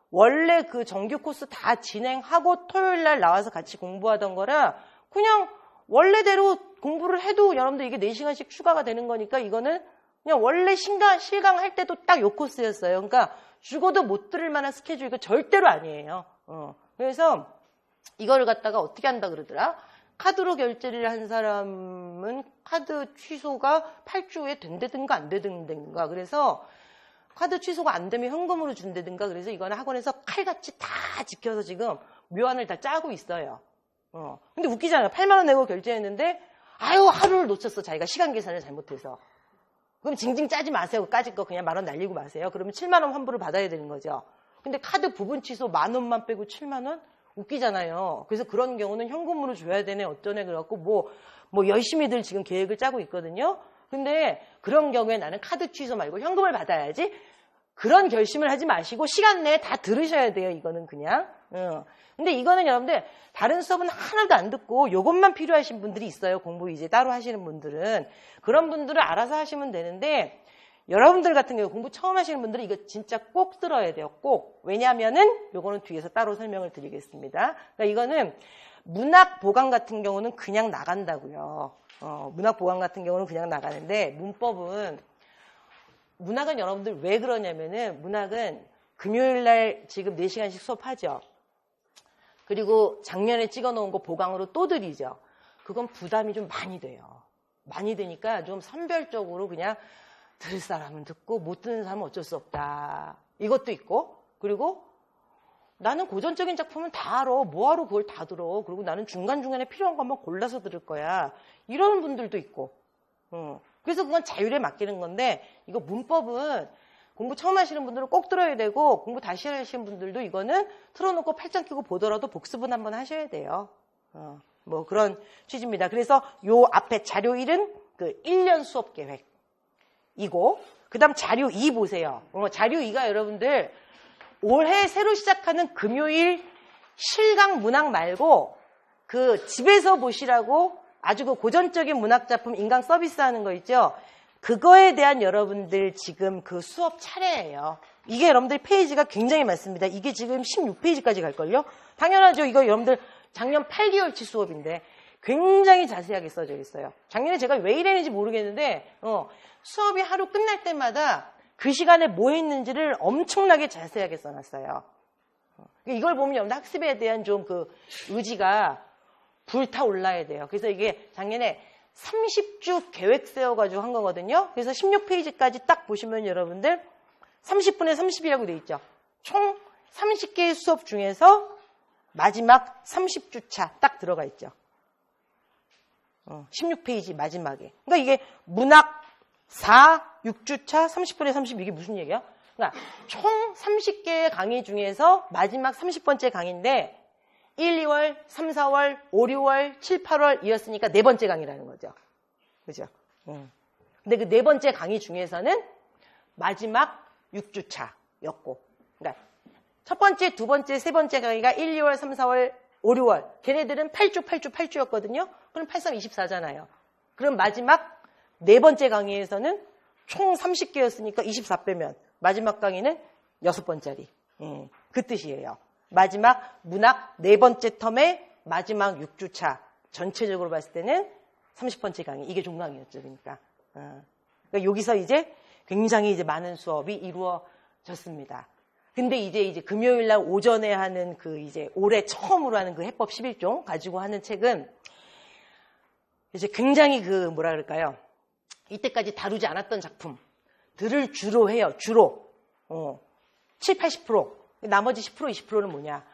원래 그 정규 코스 다 진행하고 토요일 날 나와서 같이 공부하던 거라 그냥 원래대로 공부를 해도 여러분들 이게 4시간씩 추가가 되는 거니까 이거는 그냥 원래 실강할 때도 딱 요 코스였어요. 그러니까 죽어도 못 들을 만한 스케줄 이거 절대로 아니에요. 그래서 이거를 갖다가 어떻게 한다 그러더라? 카드로 결제를 한 사람은 카드 취소가 8주 후에 된다든가 안 된다든가. 그래서 카드 취소가 안 되면 현금으로 준다든가. 그래서 이거는 학원에서 칼같이 다 지켜서 지금 묘안을 다 짜고 있어요. 근데 웃기잖아요. 8만 원 내고 결제했는데 아유 하루를 놓쳤어. 자기가 시간 계산을 잘못해서. 그럼 징징 짜지 마세요. 까짓 거 그냥 10,000원 날리고 마세요. 그러면 7만 원 환불을 받아야 되는 거죠. 근데 카드 부분 취소 10,000원만 빼고 7만 원? 웃기잖아요. 그래서 그런 경우는 현금으로 줘야 되네 어쩌네 그래갖고 뭐 열심히들 지금 계획을 짜고 있거든요. 근데 그런 경우에 나는 카드 취소 말고 현금을 받아야지. 그런 결심을 하지 마시고 시간 내에 다 들으셔야 돼요. 이거는 그냥. 근데 이거는 여러분들 다른 수업은 하나도 안 듣고 요것만 필요하신 분들이 있어요. 공부 이제 따로 하시는 분들은. 그런 분들은 알아서 하시면 되는데 여러분들 같은 경우 공부 처음 하시는 분들은 이거 진짜 꼭 들어야 돼요. 꼭. 왜냐하면은 요거는 뒤에서 따로 설명을 드리겠습니다. 그러니까 이거는 문학 보강 같은 경우는 그냥 나간다고요. 문학 보강 같은 경우는 그냥 나가는데 문법은 문학은 여러분들 왜 그러냐면은 문학은 금요일날 지금 4시간씩 수업하죠. 그리고 작년에 찍어놓은 거 보강으로 또 드리죠. 그건 부담이 좀 많이 돼요. 많이 되니까 좀 선별적으로 그냥 들을 사람은 듣고 못 듣는 사람은 어쩔 수 없다. 이것도 있고 그리고 나는 고전적인 작품은 다 알아. 뭐하러 그걸 다 들어. 그리고 나는 중간중간에 필요한 것만 골라서 들을 거야. 이런 분들도 있고. 그래서 그건 자율에 맡기는 건데 이거 문법은 공부 처음 하시는 분들은 꼭 들어야 되고 공부 다시 하시는 분들도 이거는 틀어놓고 팔짱 끼고 보더라도 복습은 한번 하셔야 돼요. 뭐 그런 취지입니다. 그래서 요 앞에 자료 1은 그 1년 수업 계획이고 그 다음 자료 2 보세요. 자료 2가 여러분들 올해 새로 시작하는 금요일 실강 문학 말고 그 집에서 보시라고 아주 그 고전적인 문학작품 인강 서비스하는 거 있죠. 그거에 대한 여러분들 지금 그 수업 차례예요. 이게 여러분들 페이지가 굉장히 많습니다. 이게 지금 16페이지까지 갈걸요. 당연하죠. 이거 여러분들 작년 8개월치 수업인데 굉장히 자세하게 써져 있어요. 작년에 제가 왜 이랬는지 모르겠는데 수업이 하루 끝날 때마다 그 시간에 뭐 했는지를 엄청나게 자세하게 써놨어요. 이걸 보면 여러분들 학습에 대한 좀 그 의지가 불타올라야 돼요. 그래서 이게 작년에 30주 계획 세워가지고 한 거거든요. 그래서 16페이지까지 딱 보시면 여러분들 30분에 30이라고 돼 있죠. 총 30개의 수업 중에서 마지막 30주차 딱 들어가 있죠. 16페이지 마지막에. 그러니까 이게 문학 4, 6주차, 30분에 30 이게 무슨 얘기야? 그러니까 총 30개의 강의 중에서 마지막 30번째 강의인데 1, 2월, 3, 4월, 5, 6월, 7, 8월 이었으니까 네 번째 강의라는 거죠. 그죠? 근데 그 네 번째 강의 중에서는 마지막 6주차였고. 그러니까 첫 번째, 두 번째, 세 번째 강의가 1, 2월, 3, 4월, 5, 6월. 걔네들은 8주였거든요. 그럼 8, 3, 24잖아요. 그럼 마지막 네 번째 강의에서는 총 30개였으니까 24 빼면 마지막 강의는 6번짜리. 그 뜻이에요. 마지막 문학 네 번째 텀의 마지막 6주차 전체적으로 봤을 때는 30번째 강의. 이게 종강이었죠. 그러니까 여기서 이제 굉장히 이제 많은 수업이 이루어졌습니다. 근데 이제 금요일 날 오전에 하는 그 이제 올해 처음으로 하는 그 해법 11종 가지고 하는 책은 이제 굉장히 그 뭐라 그럴까요? 이때까지 다루지 않았던 작품들을 주로 해요. 주로. 7, 80%. 나머지 10%, 20%는 뭐냐.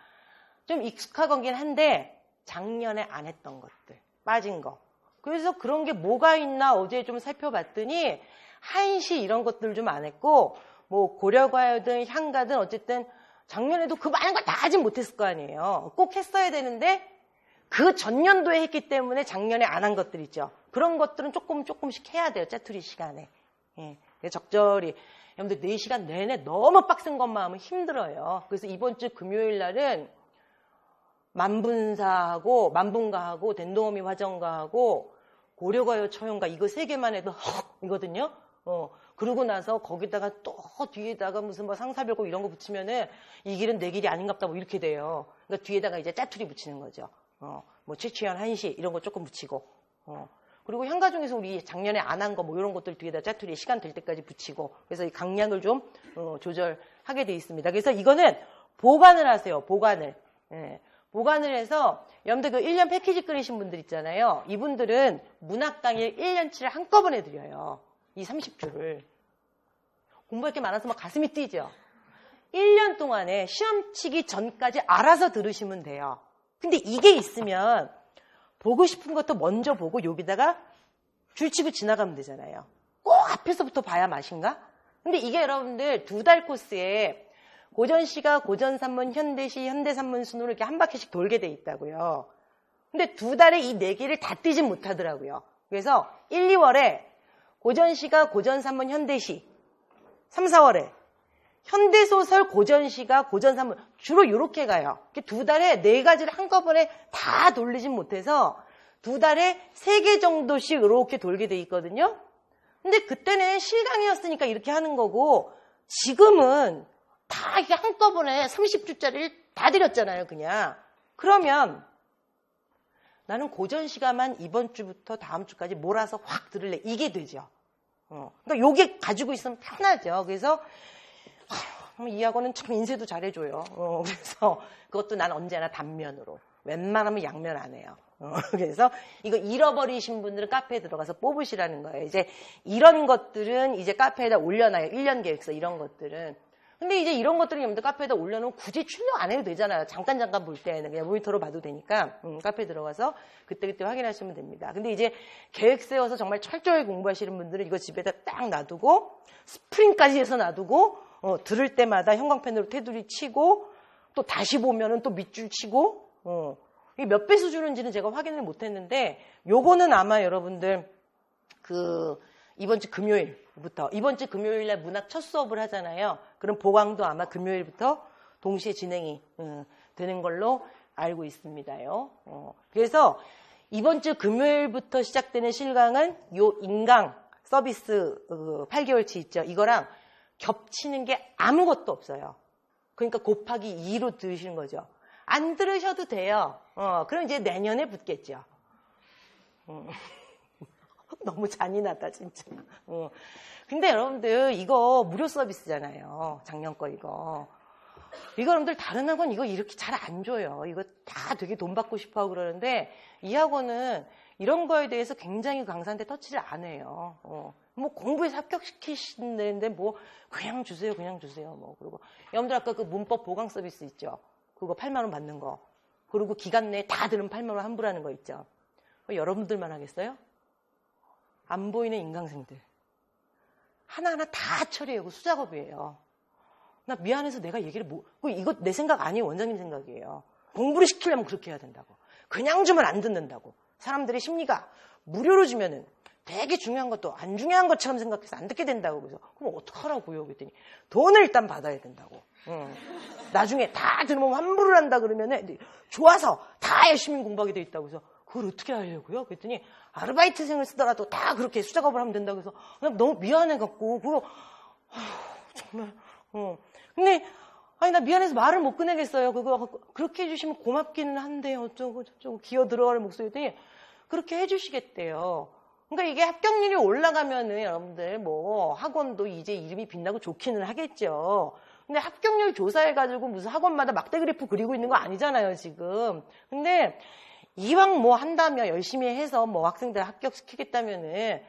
좀 익숙하긴 한데 작년에 안 했던 것들. 빠진 거. 그래서 그런 게 뭐가 있나 어제 좀 살펴봤더니 한시 이런 것들 좀 안 했고 뭐 고려과여든 향가든 어쨌든 작년에도 그 많은 걸 다 하진 못했을 거 아니에요. 꼭 했어야 되는데 그 전년도에 했기 때문에 작년에 안 한 것들 있죠. 그런 것들은 조금씩 해야 돼요. 짜투리 시간에. 예, 적절히. 여러분들 4시간 내내 너무 빡센 것만 하면 힘들어요. 그래서 이번 주 금요일 날은 만분가하고 된동어미 화정가하고 고려가요 처형가 이거 3개만 해도 이거든요. 그러고 나서 거기다가 또 뒤에다가 무슨 뭐 상사별곡 이런 거 붙이면은 이 길은 내 길이 아닌갑다 뭐 이렇게 돼요. 그러니까 뒤에다가 이제 짜투리 붙이는 거죠. 뭐 최치현 한시 이런 거 조금 붙이고. 그리고 향가 중에서 우리 작년에 안 한 거 뭐 이런 것들 뒤에다 짜투리 시간 될 때까지 붙이고 그래서 이 강약을 좀 조절하게 돼 있습니다. 그래서 이거는 보관을 하세요. 보관을. 예. 보관을 해서 여러분들 그 1년 패키지 끊으신 분들 있잖아요. 이분들은 문학 강의 1년치를 한꺼번에 드려요. 이 30주를. 공부할 게 많아서 막 가슴이 뛰죠. 1년 동안에 시험 치기 전까지 알아서 들으시면 돼요. 근데 이게 있으면 보고 싶은 것도 먼저 보고 여기다가 줄치고 지나가면 되잖아요. 꼭 앞에서부터 봐야 맛인가? 근데 이게 여러분들 2달 코스에 고전시가 고전산문, 현대시, 현대산문 순으로 이렇게 한 바퀴씩 돌게 돼 있다고요. 근데 2달에 이 4개를 다 뛰진 못하더라고요. 그래서 1, 2월에 고전시가 고전 3문 현대시 3, 4월에 현대소설 고전시가 고전 3문 주로 이렇게 가요. 두 달에 4가지를 한꺼번에 다 돌리진 못해서 두 달에 3개 정도씩 이렇게 돌게 돼 있거든요. 근데 그때는 실강이었으니까 이렇게 하는 거고 지금은 다 이게 한꺼번에 30주짜리를 다 드렸잖아요, 그냥. 그러면 나는 고전시가만 이번 주부터 다음 주까지 몰아서 확 들을래. 이게 되죠. 그러니까 요게 가지고 있으면 편하죠. 그래서 이 학원은 참 인쇄도 잘해줘요. 그래서 그것도 난 언제나 단면으로. 웬만하면 양면 안 해요. 그래서 이거 잃어버리신 분들은 카페에 들어가서 뽑으시라는 거예요. 이제 이런 것들은 이제 카페에다 올려놔요. 1년 계획서 이런 것들은. 근데 이제 이런 것들은 여러분들 카페에다 올려놓으면 굳이 출력 안 해도 되잖아요. 잠깐 볼 때는 그냥 모니터로 봐도 되니까 카페에 들어가서 그때그때 확인하시면 됩니다. 근데 이제 계획 세워서 정말 철저히 공부하시는 분들은 이거 집에다 딱 놔두고 스프링까지 해서 놔두고 들을 때마다 형광펜으로 테두리 치고 또 다시 보면은 또 밑줄 치고 이게 몇 배수 주는지는 제가 확인을 못했는데 요거는 아마 여러분들 이번 주 금요일부터 이번 주 금요일날 문학 첫 수업을 하잖아요. 그럼 보강도 아마 금요일부터 동시에 진행이 되는 걸로 알고 있습니다요. 그래서 이번 주 금요일부터 시작되는 실강은 요 인강 서비스 8개월치 있죠. 이거랑 겹치는 게 아무것도 없어요. 그러니까 곱하기 2로 들으시는 거죠. 안 들으셔도 돼요. 그럼 이제 내년에 붙겠죠. 너무 잔인하다, 진짜. 근데 여러분들, 이거 무료 서비스잖아요. 작년 거 이거. 이거 여러분들 다른 학원 이거 이렇게 잘 안 줘요. 이거 다 되게 돈 받고 싶어 하고 그러는데, 이 학원은 이런 거에 대해서 굉장히 강사한테 터치를 안 해요. 뭐 공부해서 합격시키시는데 뭐, 그냥 주세요. 뭐. 그리고 여러분들 아까 그 문법 보강 서비스 있죠. 그거 8만원 받는 거. 그리고 기간 내에 다 들으면 8만원 환불하는 거 있죠. 여러분들만 하겠어요? 안 보이는 인강생들. 하나하나 다 처리하고 수작업이에요. 나 미안해서 내가 얘기를 이거 내 생각 아니에요. 원장님 생각이에요. 공부를 시키려면 그렇게 해야 된다고. 그냥 주면 안 듣는다고. 사람들의 심리가 무료로 주면은 되게 중요한 것도 안 중요한 것처럼 생각해서 안 듣게 된다고. 그래서 그럼 어떡하라고요? 그랬더니 돈을 일단 받아야 된다고. 나중에 다 들으면 환불을 한다 그러면은 좋아서 다 열심히 공부하게 돼 있다고. 그래서 그걸 어떻게 하려고요? 그랬더니 아르바이트생을 쓰더라도 다 그렇게 수작업을 하면 된다고 해서 그냥 너무 미안해갖고 그거 정말 근데 아니 나 미안해서 말을 못 꺼내겠어요. 그거 그렇게 해주시면 고맙기는 한데 어쩌고 저쩌고 기어 들어가는 목소리더니 그렇게 해주시겠대요. 그러니까 이게 합격률이 올라가면은 여러분들 뭐 학원도 이제 이름이 빛나고 좋기는 하겠죠. 근데 합격률 조사해가지고 무슨 학원마다 막대 그래프 그리고 있는 거 아니잖아요 지금. 근데 이왕 뭐 한다며 열심히 해서 뭐 학생들 합격시키겠다면은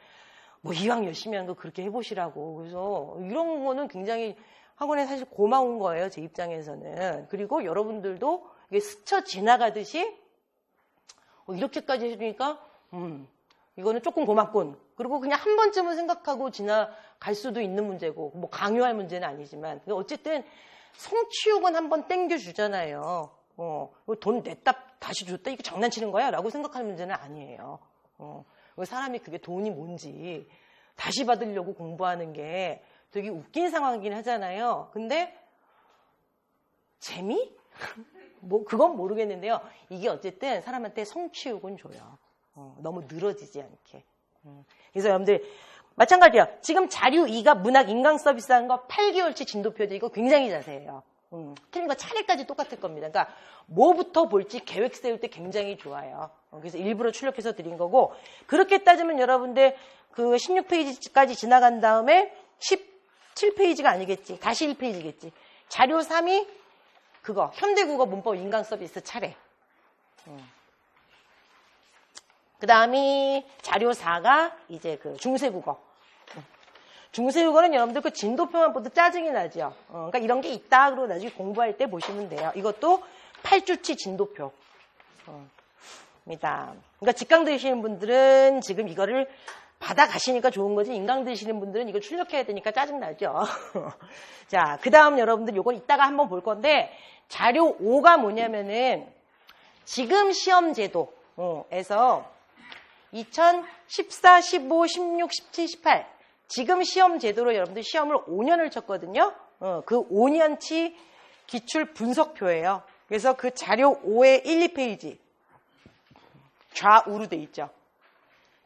뭐 이왕 열심히 하는 거 그렇게 해보시라고. 그래서 이런 거는 굉장히 학원에 사실 고마운 거예요, 제 입장에서는. 그리고 여러분들도 이게 스쳐 지나가듯이 이렇게까지 해주니까 이거는 조금 고맙군. 그리고 그냥 한 번쯤은 생각하고 지나갈 수도 있는 문제고 뭐 강요할 문제는 아니지만 어쨌든 성취욕은 한번 땡겨주잖아요. 돈 냈다 다시 줬다 이거 장난치는 거야? 라고 생각하는 문제는 아니에요. 사람이 그게 돈이 뭔지 다시 받으려고 공부하는 게 되게 웃긴 상황이긴 하잖아요. 근데 재미? 뭐 그건 모르겠는데요. 이게 어쨌든 사람한테 성취욕은 줘요. 너무 늘어지지 않게. 그래서 여러분들 마찬가지예요. 지금 자료 2가 문학 인강 서비스 하는 거 8개월치 진도표죠. 이거 굉장히 자세해요. 틀린 거 차례까지 똑같을 겁니다. 그러니까 뭐부터 볼지 계획 세울 때 굉장히 좋아요. 그래서 일부러 출력해서 드린 거고 그렇게 따지면 여러분들 그 16페이지까지 지나간 다음에 17페이지가 아니겠지. 다시 1페이지겠지. 자료 3이 그거 현대국어 문법 인강 서비스 차례. 그 다음이 자료 4가 이제 그 중세국어. 중세국어는 여러분들 그 진도표만 보도 짜증이 나죠. 그러니까 이런 게 있다 그러고 나중에 공부할 때 보시면 돼요. 이것도 8주치 진도표. 입니다. 그러니까 직강 들으시는 분들은 지금 이거를 받아가시니까 좋은 거지 인강 들으시는 분들은 이거 출력해야 되니까 짜증 나죠. 자, 그 다음 여러분들 요거 이따가 한번 볼 건데 자료 5가 뭐냐면은 지금 시험 제도에서 2014, 15, 16, 17, 18 지금 시험 제도로 여러분들 시험을 5년을 쳤거든요. 그 5년치 기출 분석표예요. 그래서 그 자료 5의 1, 2페이지 좌우로 돼 있죠.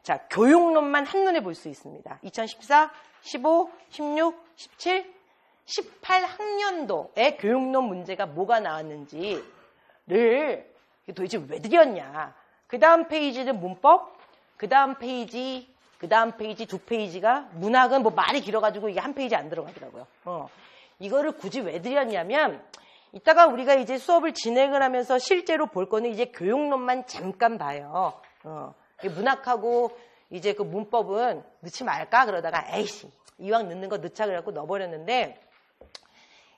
자, 교육론만 한눈에 볼 수 있습니다. 2014, 15, 16, 17, 18 학년도의 교육론 문제가 뭐가 나왔는지를 도대체 왜 드렸냐. 그 다음 페이지는 문법, 그 다음 페이지 두 페이지가 문학은 뭐 말이 길어가지고 이게 한 페이지 안 들어가더라고요. 이거를 굳이 왜 드렸냐면 이따가 우리가 이제 수업을 진행을 하면서 실제로 볼 거는 이제 교육론만 잠깐 봐요. 문학하고 이제 그 문법은 넣지 말까 그러다가 에이씨 이왕 넣는 거 넣자 그래갖고 넣어버렸는데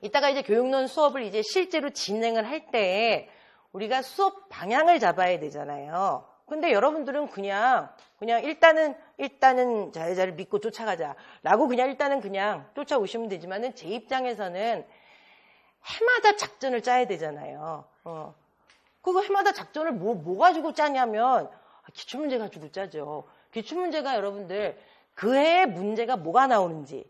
이따가 이제 교육론 수업을 이제 실제로 진행을 할 때 우리가 수업 방향을 잡아야 되잖아요. 근데 여러분들은 그냥 일단은 자회자를 믿고 쫓아가자라고 일단은 그냥 쫓아오시면 되지만은 제 입장에서는 해마다 작전을 짜야 되잖아요. 그거 해마다 작전을 뭐 가지고 짜냐면 기출문제 가지고 짜죠. 기출문제가 여러분들 그 해의 문제가 뭐가 나오는지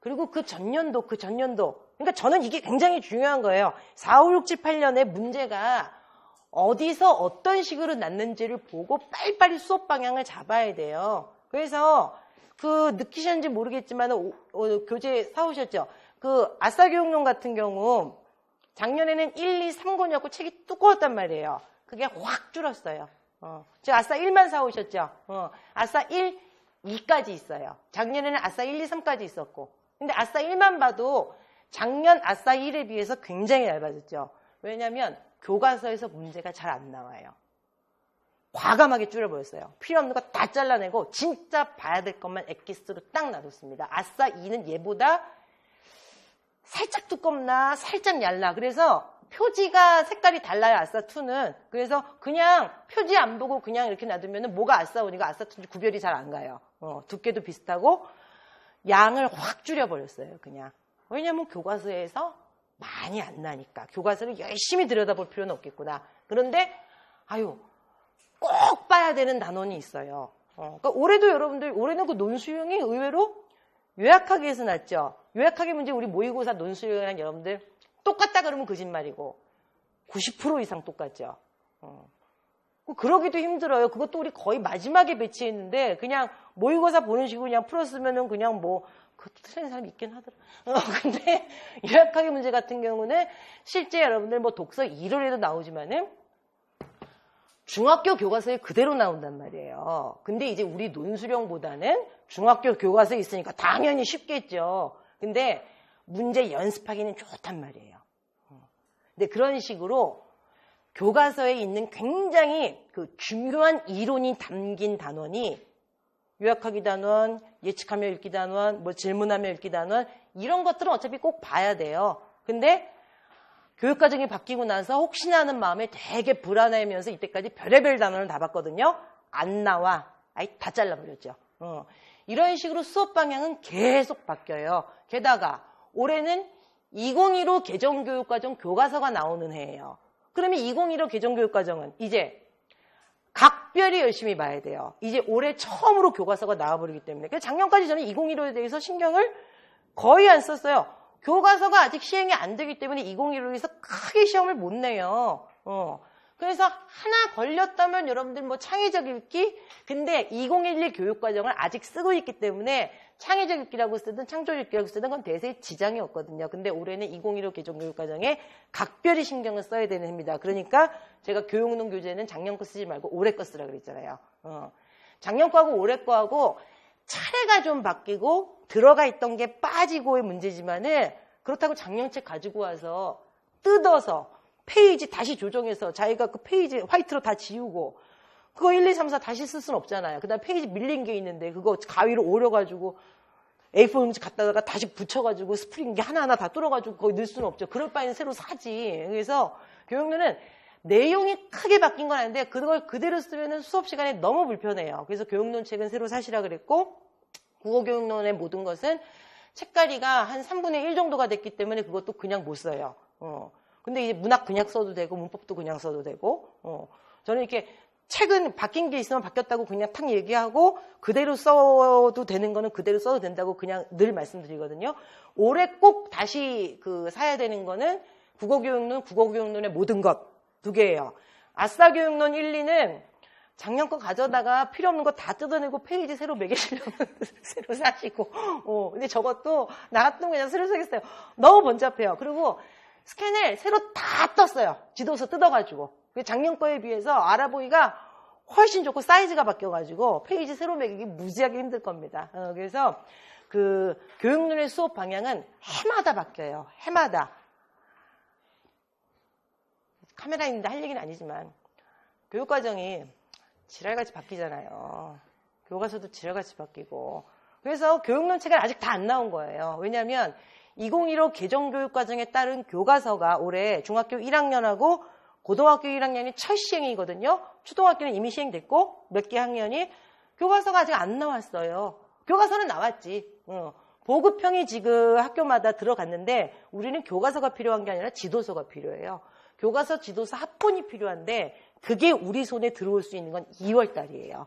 그리고 그 전년도 그러니까 저는 이게 굉장히 중요한 거예요. 4, 5, 6, 7, 8년의 문제가 어디서 어떤 식으로 났는지를 보고 빨리빨리 수업 방향을 잡아야 돼요. 그래서 그 느끼셨는지 모르겠지만 교재 사오셨죠? 그 아싸교육론 같은 경우 작년에는 1, 2, 3권이었고 책이 두꺼웠단 말이에요. 그게 확 줄었어요. 제가 아싸 1만 사오셨죠? 아싸 1, 2까지 있어요. 작년에는 아싸 1, 2, 3까지 있었고 근데 아싸 1만 봐도 작년 아싸 1에 비해서 굉장히 얇아졌죠. 왜냐하면 교과서에서 문제가 잘 안 나와요. 과감하게 줄여버렸어요. 필요 없는 거 다 잘라내고 진짜 봐야 될 것만 엑기스로 딱 놔뒀습니다. 아싸 2는 얘보다 살짝 두껍나 살짝 얇나 그래서 표지가 색깔이 달라요. 아싸 2는. 그래서 그냥 표지 안 보고 그냥 이렇게 놔두면 뭐가 아싸 1이고 아싸 2인지 구별이 잘 안 가요. 두께도 비슷하고 양을 확 줄여버렸어요. 그냥. 왜냐하면 교과서에서 많이 안 나니까. 교과서를 열심히 들여다볼 필요는 없겠구나. 그런데 꼭 봐야 되는 단원이 있어요. 그러니까 올해도 여러분들 올해는 그 논술형이 의외로 요약하기에서 났죠. 요약하기 문제 우리 모의고사 논술형이랑 여러분들 똑같다 그러면 거짓말이고 90% 이상 똑같죠. 그러기도 힘들어요. 그것도 우리 거의 마지막에 배치했는데 그냥 모의고사 보는 식으로 그냥 풀었으면은 그냥 그것도 틀린 사람이 있긴 하더라. 근데 요약하기 문제 같은 경우는 실제 여러분들 독서 1월에도 나오지만은 중학교 교과서에 그대로 나온단 말이에요. 근데 이제 우리 논술형보다는 중학교 교과서에 있으니까 당연히 쉽겠죠. 근데 문제 연습하기는 좋단 말이에요. 근데 그런 식으로 교과서에 있는 굉장히 그 중요한 이론이 담긴 단원이 요약하기 단원, 예측하며 읽기 단원, 질문하며 읽기 단원 이런 것들은 어차피 꼭 봐야 돼요. 근데 교육과정이 바뀌고 나서 혹시나 하는 마음에 되게 불안해하면서 이때까지 별의별 단원을 다 봤거든요. 안 나와. 다 잘라버렸죠. 이런 식으로 수업 방향은 계속 바뀌어요. 게다가 올해는 2015 개정교육과정 교과서가 나오는 해예요. 그러면 2015 개정교육과정은 이제 각별히 열심히 봐야 돼요. 이제 올해 처음으로 교과서가 나와버리기 때문에. 작년까지 저는 2015에 대해서 신경을 거의 안 썼어요. 교과서가 아직 시행이 안 되기 때문에 2015에서 크게 시험을 못 내요. 그래서 하나 걸렸다면 여러분들 창의적 읽기? 근데 2011 교육과정을 아직 쓰고 있기 때문에 창의적 읽기라고 쓰든 창조적 읽기라고 쓰든 그건 대세에 지장이 없거든요. 근데 올해는 2015 개정교육과정에 각별히 신경을 써야 되는 해입니다. 그러니까 제가 교육론 교재는 작년 거 쓰지 말고 올해 거 쓰라 그랬잖아요. 작년 거하고 올해 거하고 차례가 좀 바뀌고 들어가 있던 게 빠지고의 문제지만은 그렇다고 작년 책 가지고 와서 뜯어서 페이지 다시 조정해서 자기가 그 페이지 화이트로 다 지우고 그거 1, 2, 3, 4 다시 쓸 수는 없잖아요. 그 다음에 페이지 밀린 게 있는데 그거 가위로 오려가지고 A4 용지 갖다가 다시 붙여가지고 스프링 게 하나하나 다 뚫어가지고 거기 넣을 수는 없죠. 그럴 바에는 새로 사지. 그래서 교육론은 내용이 크게 바뀐 건 아닌데 그걸 그대로 쓰면은 수업 시간에 너무 불편해요. 그래서 교육론 책은 새로 사시라 그랬고 국어교육론의 모든 것은 책가리가 한 3분의 1 정도가 됐기 때문에 그것도 그냥 못 써요. 근데 이제 문학 그냥 써도 되고 문법도 그냥 써도 되고 저는 이렇게 책은 바뀐 게 있으면 바뀌었다고 그냥 탁 얘기하고 그대로 써도 되는 거는 그대로 써도 된다고 그냥 늘 말씀드리거든요. 올해 꼭 다시 사야 되는 거는 국어교육론의 모든 것 2개예요. 아싸교육론 1, 2는 작년 거 가져다가 필요 없는 거 다 뜯어내고 페이지 새로 매기시려면 새로 사시고 근데 저것도 나 같으면 그냥 새로 사겠어요. 너무 번잡해요. 그리고 스캔을 새로 다 떴어요. 지도서 뜯어가지고. 작년 거에 비해서 알아보기가 훨씬 좋고 사이즈가 바뀌어가지고 페이지 새로 매기기 무지하게 힘들 겁니다. 그래서 교육론의 수업 방향은 해마다 바뀌어요. 해마다. 카메라 있는데 할 얘기는 아니지만 교육과정이 지랄같이 바뀌잖아요. 교과서도 지랄같이 바뀌고. 그래서 교육론 책은 아직 다 안 나온 거예요. 왜냐하면 2015 개정교육과정에 따른 교과서가 올해 중학교 1학년하고 고등학교 1학년이 첫 시행이거든요. 초등학교는 이미 시행됐고 몇 개 학년이 교과서가 아직 안 나왔어요. 교과서는 나왔지. 보급형이 지금 학교마다 들어갔는데 우리는 교과서가 필요한 게 아니라 지도서가 필요해요. 교과서, 지도서 합본이 필요한데 그게 우리 손에 들어올 수 있는 건 2월 달이에요.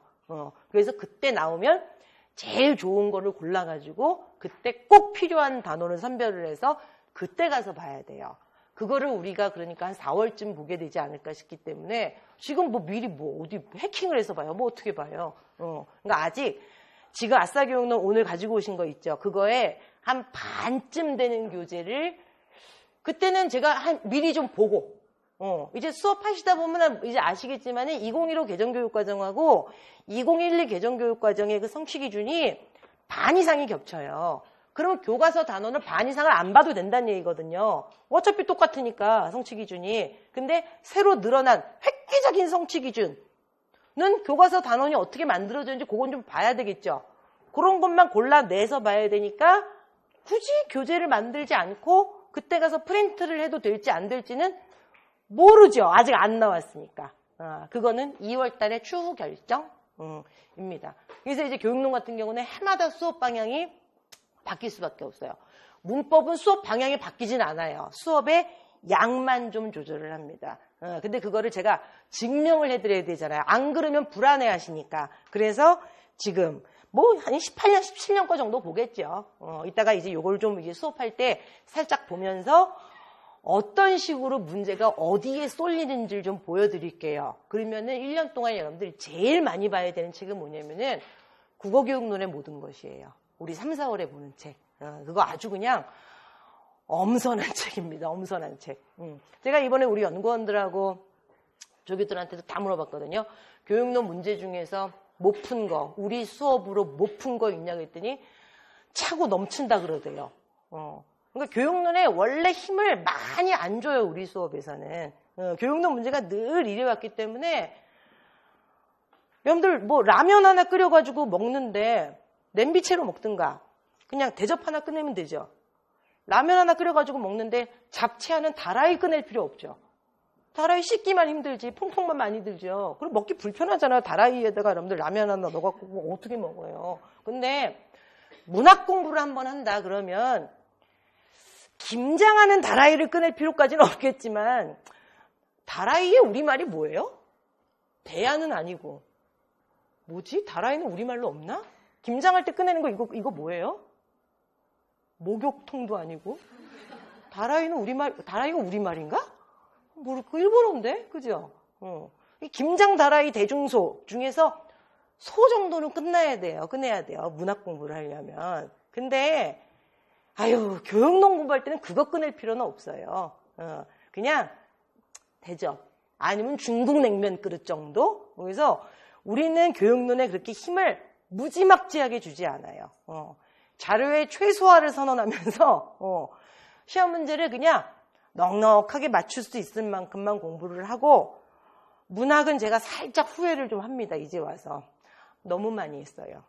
그래서 그때 나오면 제일 좋은 거를 골라가지고 그때 꼭 필요한 단어를 선별을 해서 그때 가서 봐야 돼요. 그거를 우리가 그러니까 한 4월쯤 보게 되지 않을까 싶기 때문에 지금 미리 어디 해킹을 해서 봐요. 어떻게 봐요. 그러니까 아직 지금 아싸교육론 오늘 가지고 오신 거 있죠. 그거에 한 반쯤 되는 교재를 그때는 제가 미리 좀 보고 이제 수업하시다 보면 이제 아시겠지만 2015 개정교육과정하고 2012 개정교육과정의 그 성취 기준이 반 이상이 겹쳐요. 그러면 교과서 단어는 반 이상을 안 봐도 된다는 얘기거든요. 어차피 똑같으니까 성취 기준이. 근데 새로 늘어난 획기적인 성취 기준은 교과서 단원이 어떻게 만들어졌는지 그건 좀 봐야 되겠죠. 그런 것만 골라내서 봐야 되니까 굳이 교재를 만들지 않고 그때 가서 프린트를 해도 될지 안 될지는 모르죠. 아직 안 나왔으니까. 그거는 2월 달에 추후 결정입니다. 그래서 이제 교육론 같은 경우는 해마다 수업 방향이 바뀔 수밖에 없어요. 문법은 수업 방향이 바뀌진 않아요. 수업의 양만 좀 조절을 합니다. 근데 그거를 제가 증명을 해드려야 되잖아요. 안 그러면 불안해 하시니까. 그래서 지금 한 18년, 17년 거 정도 보겠죠. 이따가 이제 요걸 좀 이제 수업할 때 살짝 보면서 어떤 식으로 문제가 어디에 쏠리는지를 좀 보여드릴게요. 그러면은 1년 동안 여러분들이 제일 많이 봐야 되는 책은 뭐냐면은 국어교육론의 모든 것이에요. 우리 3, 4월에 보는 책. 그거 아주 그냥 엄선한 책입니다. 엄선한 책. 제가 이번에 우리 연구원들하고 조교들한테도 다 물어봤거든요. 교육론 문제 중에서 못 푼 거, 우리 수업으로 못 푼 거 있냐고 했더니 차고 넘친다 그러대요. 그러니까 교육론에 원래 힘을 많이 안 줘요. 우리 수업에서는. 교육론 문제가 늘 이래왔기 때문에 여러분들 라면 하나 끓여가지고 먹는데 냄비채로 먹든가 그냥 대접 하나 꺼내면 되죠. 라면 하나 끓여가지고 먹는데 잡채 하나는 다라이 꺼낼 필요 없죠. 다라이 씻기만 힘들지 퐁퐁만 많이 들죠. 그리고 먹기 불편하잖아요. 다라이에다가 여러분들 라면 하나 넣어갖고 어떻게 먹어요. 근데 문학 공부를 한번 한다 그러면 김장하는 다라이를 꺼낼 필요까지는 없겠지만 다라이의 우리말이 뭐예요? 대야는 아니고 뭐지? 다라이는 우리말로 없나? 김장할 때 꺼내는 거 이거 뭐예요? 목욕통도 아니고 다라이가 우리말인가? 모르고 일본어인데 그죠? 이 김장 다라이 대중소 중에서 소 정도는 끝내야 돼요. 문학 공부를 하려면. 근데 교육론 공부할 때는 그거 꺼낼 필요는 없어요. 그냥 대접 아니면 중국 냉면 그릇 정도. 그래서 우리는 교육론에 그렇게 힘을 무지막지하게 주지 않아요. 자료의 최소화를 선언하면서 시험 문제를 그냥 넉넉하게 맞출 수 있을 만큼만 공부를 하고 문학은 제가 살짝 후회를 좀 합니다. 이제 와서. 너무 많이 했어요.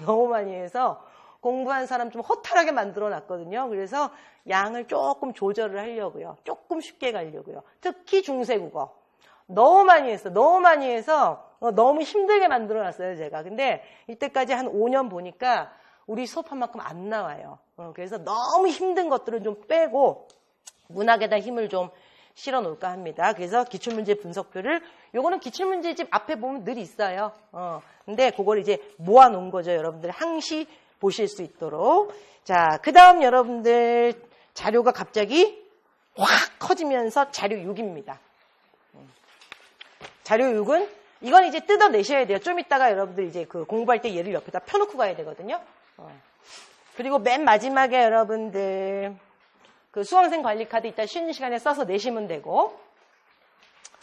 너무 많이 해서 공부한 사람 좀 허탈하게 만들어 놨거든요. 그래서 양을 조금 조절을 하려고요. 조금 쉽게 가려고요. 특히 중세국어. 너무 많이 해서 너무 힘들게 만들어 놨어요. 제가. 근데 이때까지 한 5년 보니까 우리 수업한 만큼 안 나와요. 그래서 너무 힘든 것들은 좀 빼고 문학에다 힘을 좀 실어 놓을까 합니다. 그래서 기출문제 분석표를, 요거는 기출문제집 앞에 보면 늘 있어요. 근데 그걸 이제 모아 놓은 거죠. 여러분들 항시 보실 수 있도록. 자, 그 다음 여러분들 자료가 갑자기 확 커지면서 자료 6입니다. 자료 6은, 이건 이제 뜯어내셔야 돼요. 좀 이따가 여러분들 이제 그 공부할 때 얘를 옆에다 펴놓고 가야 되거든요. 그리고 맨 마지막에 여러분들 그 수강생 관리 카드 이따 쉬는 시간에 써서 내시면 되고,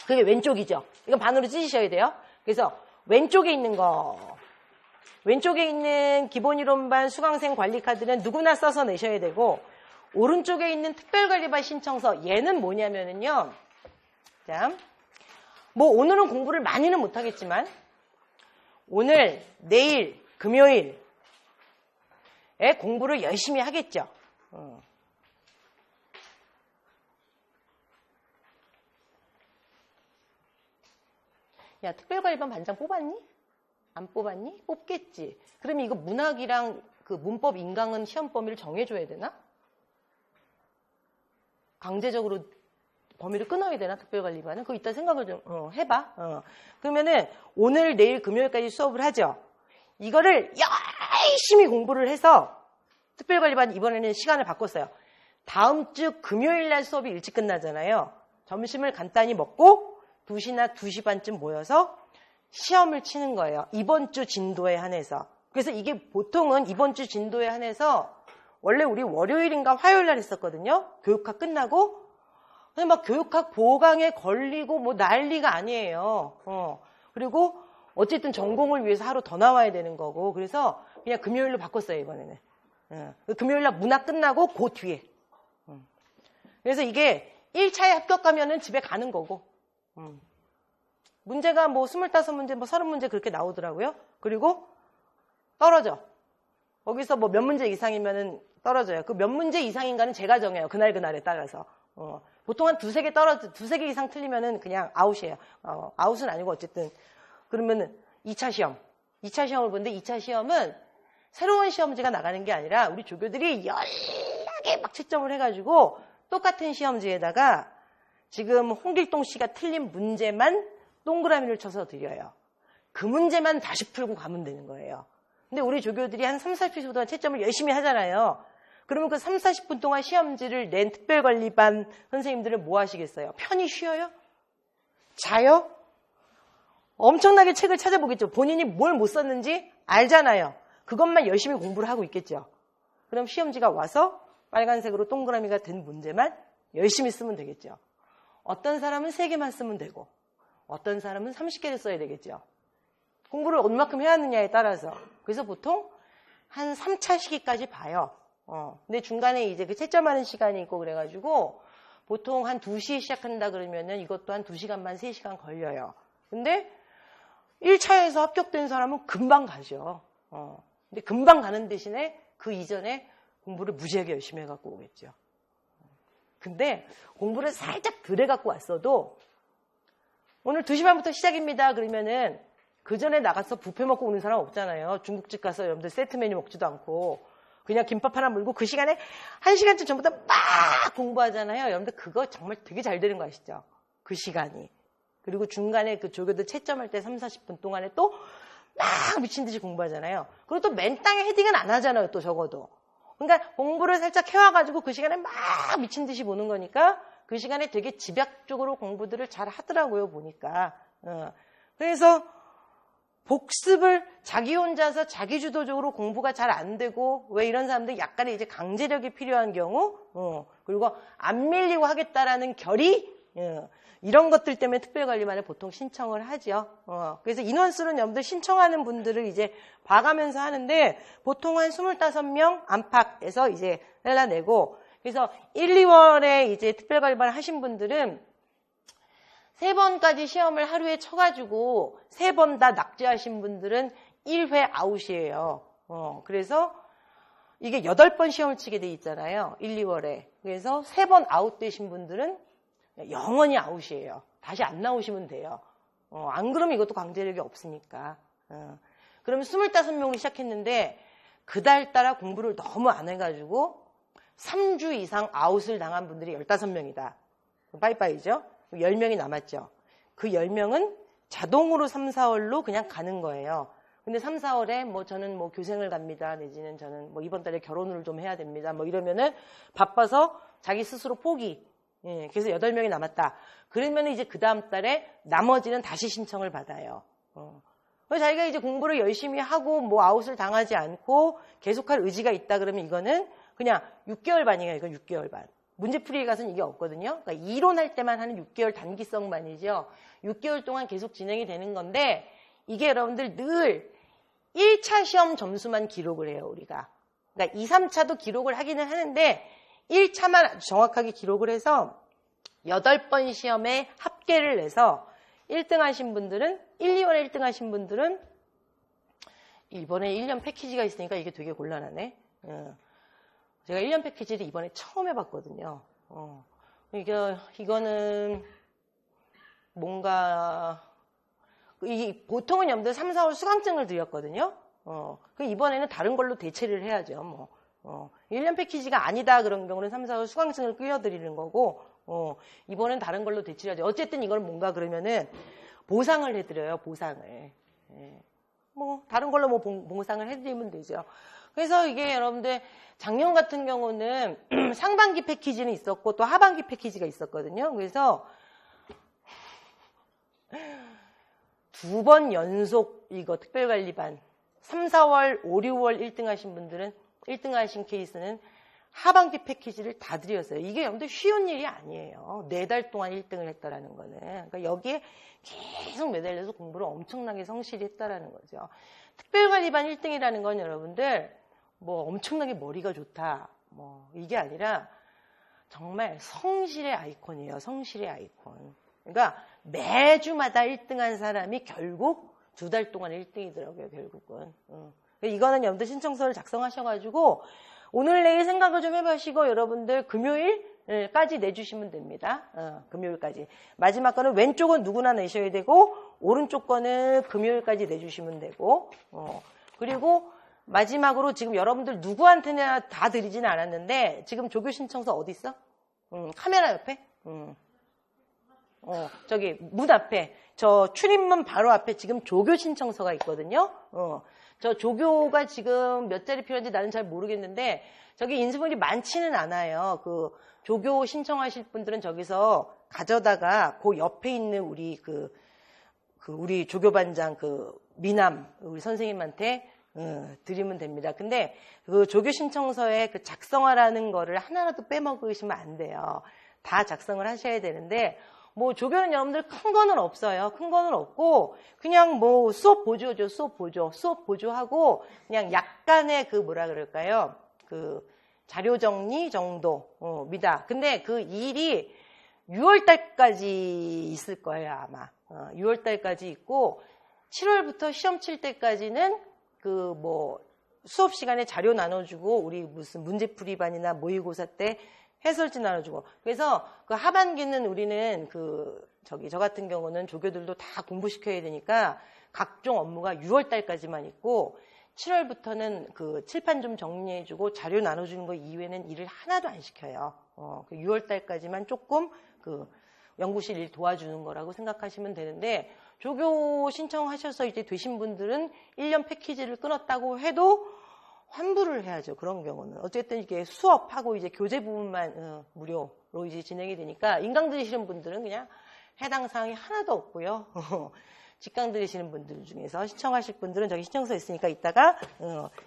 그게 왼쪽이죠. 이건 반으로 찢으셔야 돼요. 그래서 왼쪽에 있는 거, 왼쪽에 있는 기본이론반 수강생 관리 카드는 누구나 써서 내셔야 되고, 오른쪽에 있는 특별관리반 신청서, 얘는 뭐냐면은요, 자, 뭐 오늘은 공부를 많이는 못하겠지만 오늘, 내일, 금요일에 공부를 열심히 하겠죠. 야, 특별관리반 반장 뽑았니? 안 뽑았니? 뽑겠지. 그러면 이거 문학이랑 그 문법 인강은 시험 범위를 정해줘야 되나? 강제적으로 범위를 끊어야 되나, 특별관리반은? 그거 이따 생각을 좀 해봐. 그러면은 오늘, 내일, 금요일까지 수업을 하죠. 이거를 열심히 공부를 해서 특별관리반 이번에는 시간을 바꿨어요. 다음 주 금요일 날 수업이 일찍 끝나잖아요. 점심을 간단히 먹고 2시나 2시 반쯤 모여서 시험을 치는 거예요. 이번 주 진도에 한해서. 그래서 이게 보통은 이번 주 진도에 한해서 원래 우리 월요일인가 화요일 날 했었거든요. 교육학 끝나고. 근데 막 교육학 보강에 걸리고 뭐 난리가 아니에요. 그리고 어쨌든 전공을 위해서 하루 더 나와야 되는 거고. 그래서 그냥 금요일로 바꿨어요, 이번에는. 금요일 날 문학 끝나고 그 뒤에. 그래서 이게 1차에 합격하면은 집에 가는 거고. 문제가 뭐 25문제, 뭐 30문제 그렇게 나오더라고요. 그리고 떨어져. 거기서 뭐 몇 문제 이상이면은 떨어져요. 그 몇 문제 이상인가는 제가 정해요. 그날에 따라서. 보통 한 두세 개 이상 틀리면은 그냥 아웃이에요. 아웃은 아니고 어쨌든. 그러면은 2차 시험을 보는데 2차 시험은 새로운 시험지가 나가는 게 아니라 우리 조교들이 연락에 막 채점을 해가지고 똑같은 시험지에다가 지금 홍길동 씨가 틀린 문제만 동그라미를 쳐서 드려요. 그 문제만 다시 풀고 가면 되는 거예요. 근데 우리 조교들이 한 3, 40분 동안 채점을 열심히 하잖아요. 그러면 그 3, 40분 동안 시험지를 낸 특별관리반 선생님들은 뭐 하시겠어요? 편히 쉬어요? 자요? 엄청나게 책을 찾아보겠죠. 본인이 뭘 못 썼는지 알잖아요. 그것만 열심히 공부를 하고 있겠죠. 그럼 시험지가 와서 빨간색으로 동그라미가 된 문제만 열심히 쓰면 되겠죠. 어떤 사람은 3개만 쓰면 되고 어떤 사람은 30개를 써야 되겠죠. 공부를 얼마큼 해야 하느냐에 따라서. 그래서 보통 한 3차 시기까지 봐요. 근데 중간에 이제 그 채점하는 시간이 있고 그래가지고 보통 한 2시에 시작한다 그러면은 이것도 한 2시간만 3시간 걸려요. 근데 1차에서 합격된 사람은 금방 가죠. 근데 금방 가는 대신에 그 이전에 공부를 무지하게 열심히 해갖고 오겠죠. 근데 공부를 살짝 덜 해갖고 왔어도 오늘 2시 반부터 시작입니다. 그러면은 그 전에 나가서 뷔페 먹고 오는 사람 없잖아요. 중국집 가서 여러분들 세트 메뉴 먹지도 않고 그냥 김밥 하나 물고 그 시간에 1시간쯤 전부터 막 공부하잖아요. 여러분들 그거 정말 되게 잘 되는 거 아시죠? 그 시간이. 그리고 중간에 그 조교들 채점할 때 3, 40분 동안에 또 막 미친 듯이 공부하잖아요. 그리고 또 맨 땅에 헤딩은 안 하잖아요. 또 적어도. 그러니까 공부를 살짝 해와가지고 그 시간에 막 미친 듯이 보는 거니까 그 시간에 되게 집약적으로 공부들을 잘 하더라고요. 보니까. 그래서 복습을 자기 혼자서 자기 주도적으로 공부가 잘 안 되고 왜 이런 사람들 약간의 이제 강제력이 필요한 경우 그리고 안 밀리고 하겠다라는 결의 이런 것들 때문에 특별관리반을 보통 신청을 하죠. 그래서 인원수는 여러분들 신청하는 분들을 이제 봐가면서 하는데 보통 한 25명 안팎에서 이제 잘라내고 그래서 1, 2월에 이제 특별관리반 하신 분들은 3번까지 시험을 하루에 쳐가지고 3번 다 낙제하신 분들은 1회 아웃이에요. 그래서 이게 8번 시험을 치게 돼 있잖아요. 1, 2월에. 그래서 3번 아웃되신 분들은 영원히 아웃이에요. 다시 안 나오시면 돼요. 안 그러면 이것도 강제력이 없으니까. 그러면 25명으로 시작했는데 그달 따라 공부를 너무 안 해가지고 3주 이상 아웃을 당한 분들이 15명이다. 빠이빠이죠. 10명이 남았죠. 그 10명은 자동으로 3, 4월로 그냥 가는 거예요. 근데 3, 4월에 뭐 저는 뭐 교생을 갑니다. 내지는 저는 뭐 이번 달에 결혼을 좀 해야 됩니다. 뭐 이러면은 바빠서 자기 스스로 포기. 예, 그래서 8명이 남았다. 그러면 이제 그 다음 달에 나머지는 다시 신청을 받아요. 자기가 이제 공부를 열심히 하고 뭐 아웃을 당하지 않고 계속할 의지가 있다 그러면 이거는 그냥 6개월 반이에요. 이건 6개월 반. 문제풀이에 가서는 이게 없거든요. 그러니까 이론할 때만 하는 6개월 단기성반이죠. 6개월 동안 계속 진행이 되는 건데 이게 여러분들 늘 1차 시험 점수만 기록을 해요, 우리가. 그러니까 2, 3차도 기록을 하기는 하는데 1차만 정확하게 기록을 해서 8번 시험에 합계를 내서 1등 하신 분들은 1, 2월에 1등 하신 분들은 이번에 1년 패키지가 있으니까 이게 되게 곤란하네. 제가 1년 패키지를 이번에 처음 해봤거든요. 이거는 뭔가 보통은 여러분들 3, 4월 수강증을 드렸거든요. 이번에는 다른 걸로 대체를 해야죠. 1년 패키지가 아니다 그런 경우는 3, 4월 수강증을 끼워드리는 거고 이번엔 다른 걸로 대체를 하죠. 어쨌든 이건 뭔가 그러면은 보상을 해드려요. 보상을. 예. 뭐 다른 걸로 뭐 보상을 해드리면 되죠. 그래서 이게 여러분들 작년 같은 경우는 상반기 패키지는 있었고 또 하반기 패키지가 있었거든요. 그래서 2번 연속 이거 특별관리반 3, 4월, 5, 6월 1등 하신 분들은 1등 하신 케이스는 하반기 패키지를 다 드렸어요. 이게 여러분들 쉬운 일이 아니에요. 4달 동안 1등을 했다라는 거는. 그러니까 여기에 계속 매달려서 공부를 엄청나게 성실히 했다라는 거죠. 특별관리반 1등이라는 건 여러분들 뭐 엄청나게 머리가 좋다. 뭐 이게 아니라 정말 성실의 아이콘이에요. 성실의 아이콘. 그러니까 매주마다 1등한 사람이 결국 2달 동안 1등이더라고요. 결국은. 이거는 여러분들 신청서를 작성하셔가지고 오늘 내일 생각을 좀 해보시고 여러분들 금요일까지 내주시면 됩니다. 금요일까지. 마지막 거는 왼쪽은 누구나 내셔야 되고 오른쪽 거는 금요일까지 내주시면 되고 그리고 마지막으로 지금 여러분들 누구한테나 다 드리지는 않았는데 지금 조교 신청서 어디 있어? 카메라 옆에? 저기 문 앞에 저 출입문 바로 앞에 지금 조교 신청서가 있거든요. 저 조교가 지금 몇 자리 필요한지 나는 잘 모르겠는데 저기 인수분이 많지는 않아요. 그 조교 신청하실 분들은 저기서 가져다가 그 옆에 있는 우리 우리 조교반장 미남 우리 선생님한테 드리면 됩니다. 근데 그 조교 신청서에 그 작성하라는 거를 하나라도 빼먹으시면 안 돼요. 다 작성을 하셔야 되는데 뭐 조교는 여러분들 큰 거는 없어요. 큰 거는 없고 그냥 뭐 수업 보조죠. 수업 보조하고 그냥 약간의 뭐라 그럴까요? 자료 정리 정도입니다. 근데 그 일이 6월 달까지 있을 거예요, 아마. 6월 달까지 있고 7월부터 시험 칠 때까지는 수업 시간에 자료 나눠주고 우리 무슨 문제풀이반이나 모의고사 때 해설지 나눠주고. 그래서 하반기는 우리는 저 같은 경우는 조교들도 다 공부시켜야 되니까 각종 업무가 6월 달까지만 있고 7월부터는 칠판 좀 정리해주고 자료 나눠주는 거 이외에는 일을 하나도 안 시켜요. 6월 달까지만 조금 연구실 일 도와주는 거라고 생각하시면 되는데 조교 신청하셔서 이제 되신 분들은 1년 패키지를 끊었다고 해도 환불을 해야죠. 그런 경우는. 어쨌든 이게 수업하고 이제 교재 부분만 무료로 이제 진행이 되니까 인강 들으시는 분들은 그냥 해당 사항이 하나도 없고요. 직강 들으시는 분들 중에서 신청하실 분들은 저기 신청서 있으니까 이따가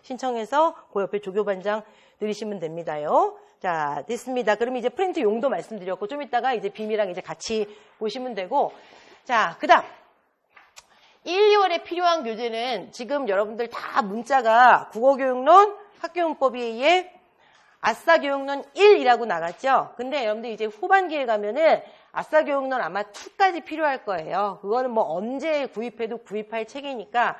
신청해서 그 옆에 조교반장 들으시면 됩니다요. 자, 됐습니다. 그럼 이제 프린트 용도 말씀드렸고 좀 이따가 이제 빔이랑 이제 같이 보시면 되고 자, 그다음 1, 2월에 필요한 교재는 지금 여러분들 다 문자가 국어교육론, 학교용법에 의해 아싸교육론 1이라고 나갔죠. 근데 여러분들 이제 후반기에 가면은 아싸교육론 아마 2까지 필요할 거예요. 그거는 뭐 언제 구입해도 구입할 책이니까